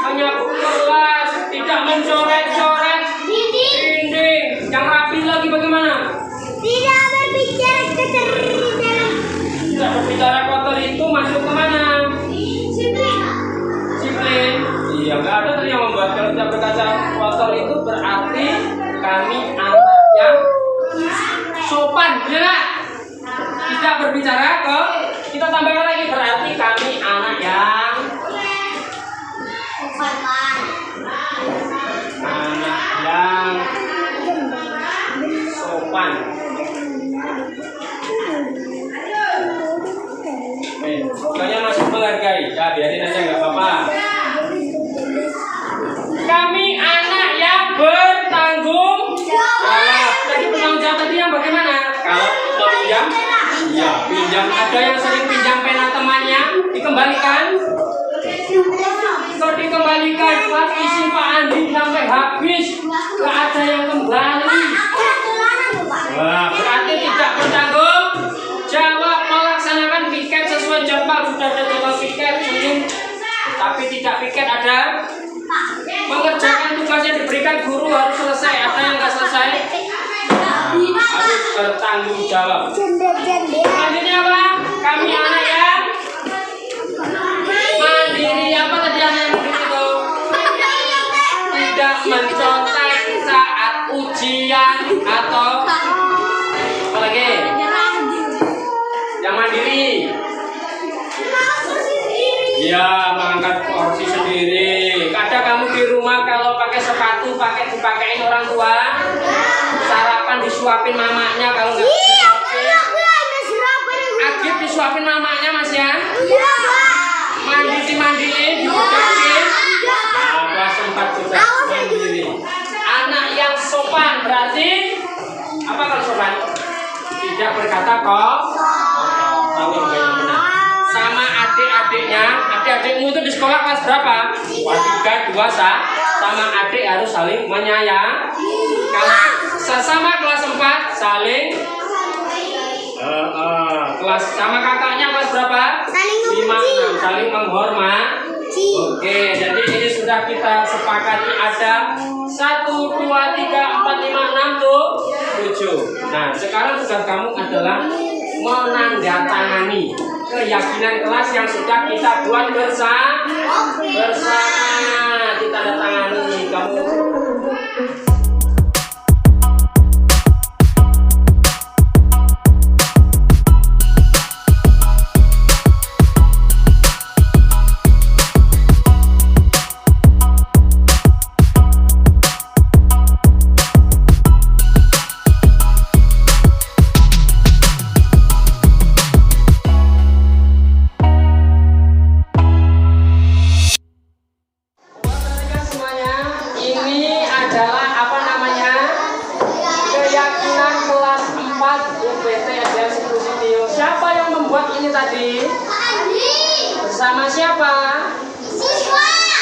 menyapu kelas, tidak mencoret-coret dinding. Yang rapi lagi bagaimana? Tidak berbicara kotor di dalam. Tidak berbicara kotor itu masuk kemana? Disiplin. Iya, nggak ada tuh yang membuat. Kalau tidak berbicara kotor itu berarti kami anak yang sopan, benar nggak? Tidak berbicara kok. Kita tambahkan lagi berarti kami anak yang sopan. Kalian masih menghargai, ya biarin aja nggak apa-apa. Kami anak yang bertanggung jawab. Tadi bertanggung jawab tadi yang bagaimana? Kalau pinjam, ya pinjam. Ada yang sering pinjam pena temannya, dikembalikan. Kalau dikembalikan, pas isi Pak Andi sampai habis, nggak ada yang kembali. Wah, berarti tidak bertanggung jawab. Melaksanakan piket sesuai jadwal, sudah ada jadwal piket Senin, tapi tidak piket ada. Mengerjakan tugas yang diberikan guru harus selesai. Ada yang nggak selesai harus bertanggung jawab. Selanjutnya apa? Kami anak yang mandiri. Apa tadi anak yang mandiri itu? Tidak mencontek saat ujian atau apa lagi? Yang mandiri. Ya, mengangkat porsi sendiri. Kadang kamu di rumah kalau pakai sepatu dipakein orang tua. Sarapan disuapin mamanya, kalau nggak disuapin. Agib disuapin mamanya, Mas ya. Dimandiin, dibukain. Apa sempat juga mandiri. Anak yang sopan berarti apa kalau sopan? Tidak berkata kok. Tahu yang benar. Sama adik-adiknya, adik-adikmu itu di sekolah kelas berapa? 3, 2, 1. Sama adik harus saling menyayang. Kalau sesama kelas 4 saling kelas sama kakaknya kelas berapa? 5, 6 saling menghormati. Oke, jadi ini sudah kita sepakati ada 1, 2, 3, 4, 5, 6, 7. Nah, sekarang tugas kamu adalah menandatangani keyakinan kelas yang sudah kita buat bersama. Kita tangani kamu. Bersama siapa?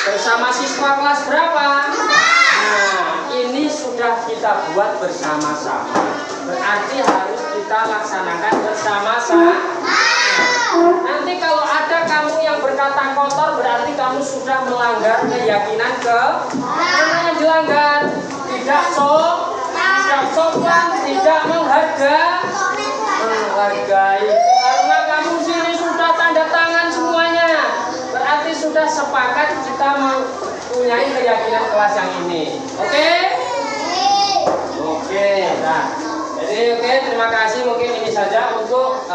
Bersama siswa kelas berapa? Nah, ini sudah kita buat bersama-sama. Berarti harus kita laksanakan bersama-sama. Nanti kalau ada kamu yang berkata kotor berarti kamu sudah melanggar keyakinan ke mana yang dilanggar? Tidak sopan, tidak menghargai. Karena kamu sini sudah tanda tangan semuanya. Berarti sudah sepakat kita mempunyai keyakinan kelas yang ini. Oke? Oke, nah. Jadi terima kasih, mungkin ini saja untuk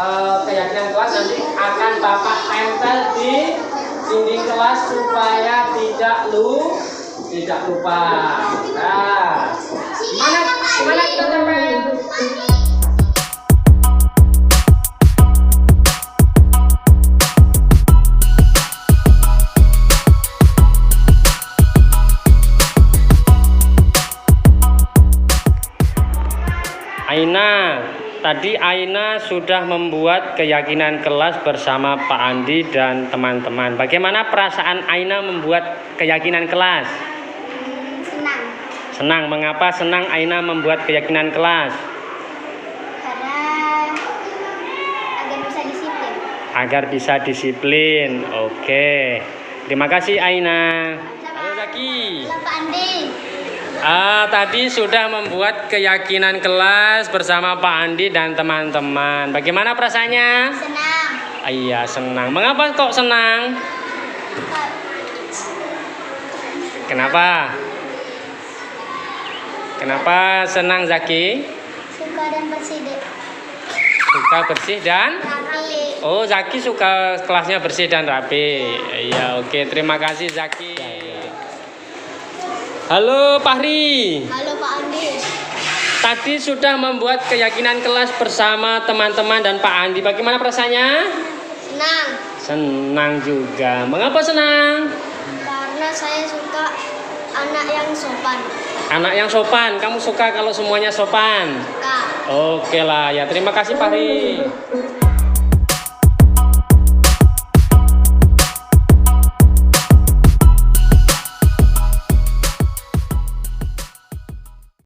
keyakinan kelas. Nanti akan Bapak tempel di dinding kelas supaya tidak lupa. Nah, gimana kita tempel? Tadi Aina sudah membuat keyakinan kelas bersama Pak Andi dan teman-teman. Bagaimana perasaan Aina membuat keyakinan kelas? Senang. Mengapa senang Aina membuat keyakinan kelas? Karena agar bisa disiplin. Oke. Terima kasih Aina. Halo Zaki. Halo Pak Andi. Tadi sudah membuat keyakinan kelas bersama Pak Andi dan teman-teman. Bagaimana perasaannya? Senang. Iya, senang. Mengapa kok senang? Kenapa? Kenapa senang Zaki? Suka dan bersih deh. Suka bersih dan? Rapi. Oh, Zaki suka kelasnya bersih dan rapi. Iya, oke. Terima kasih Zaki. Halo Fahri. Halo Pak Andi. Tadi sudah membuat keyakinan kelas bersama teman-teman dan Pak Andi. Bagaimana perasaannya? Senang. Senang juga. Mengapa senang? Karena saya suka anak yang sopan. Anak yang sopan. Kamu suka kalau semuanya sopan? Suka. Oke lah ya. Terima kasih Fahri.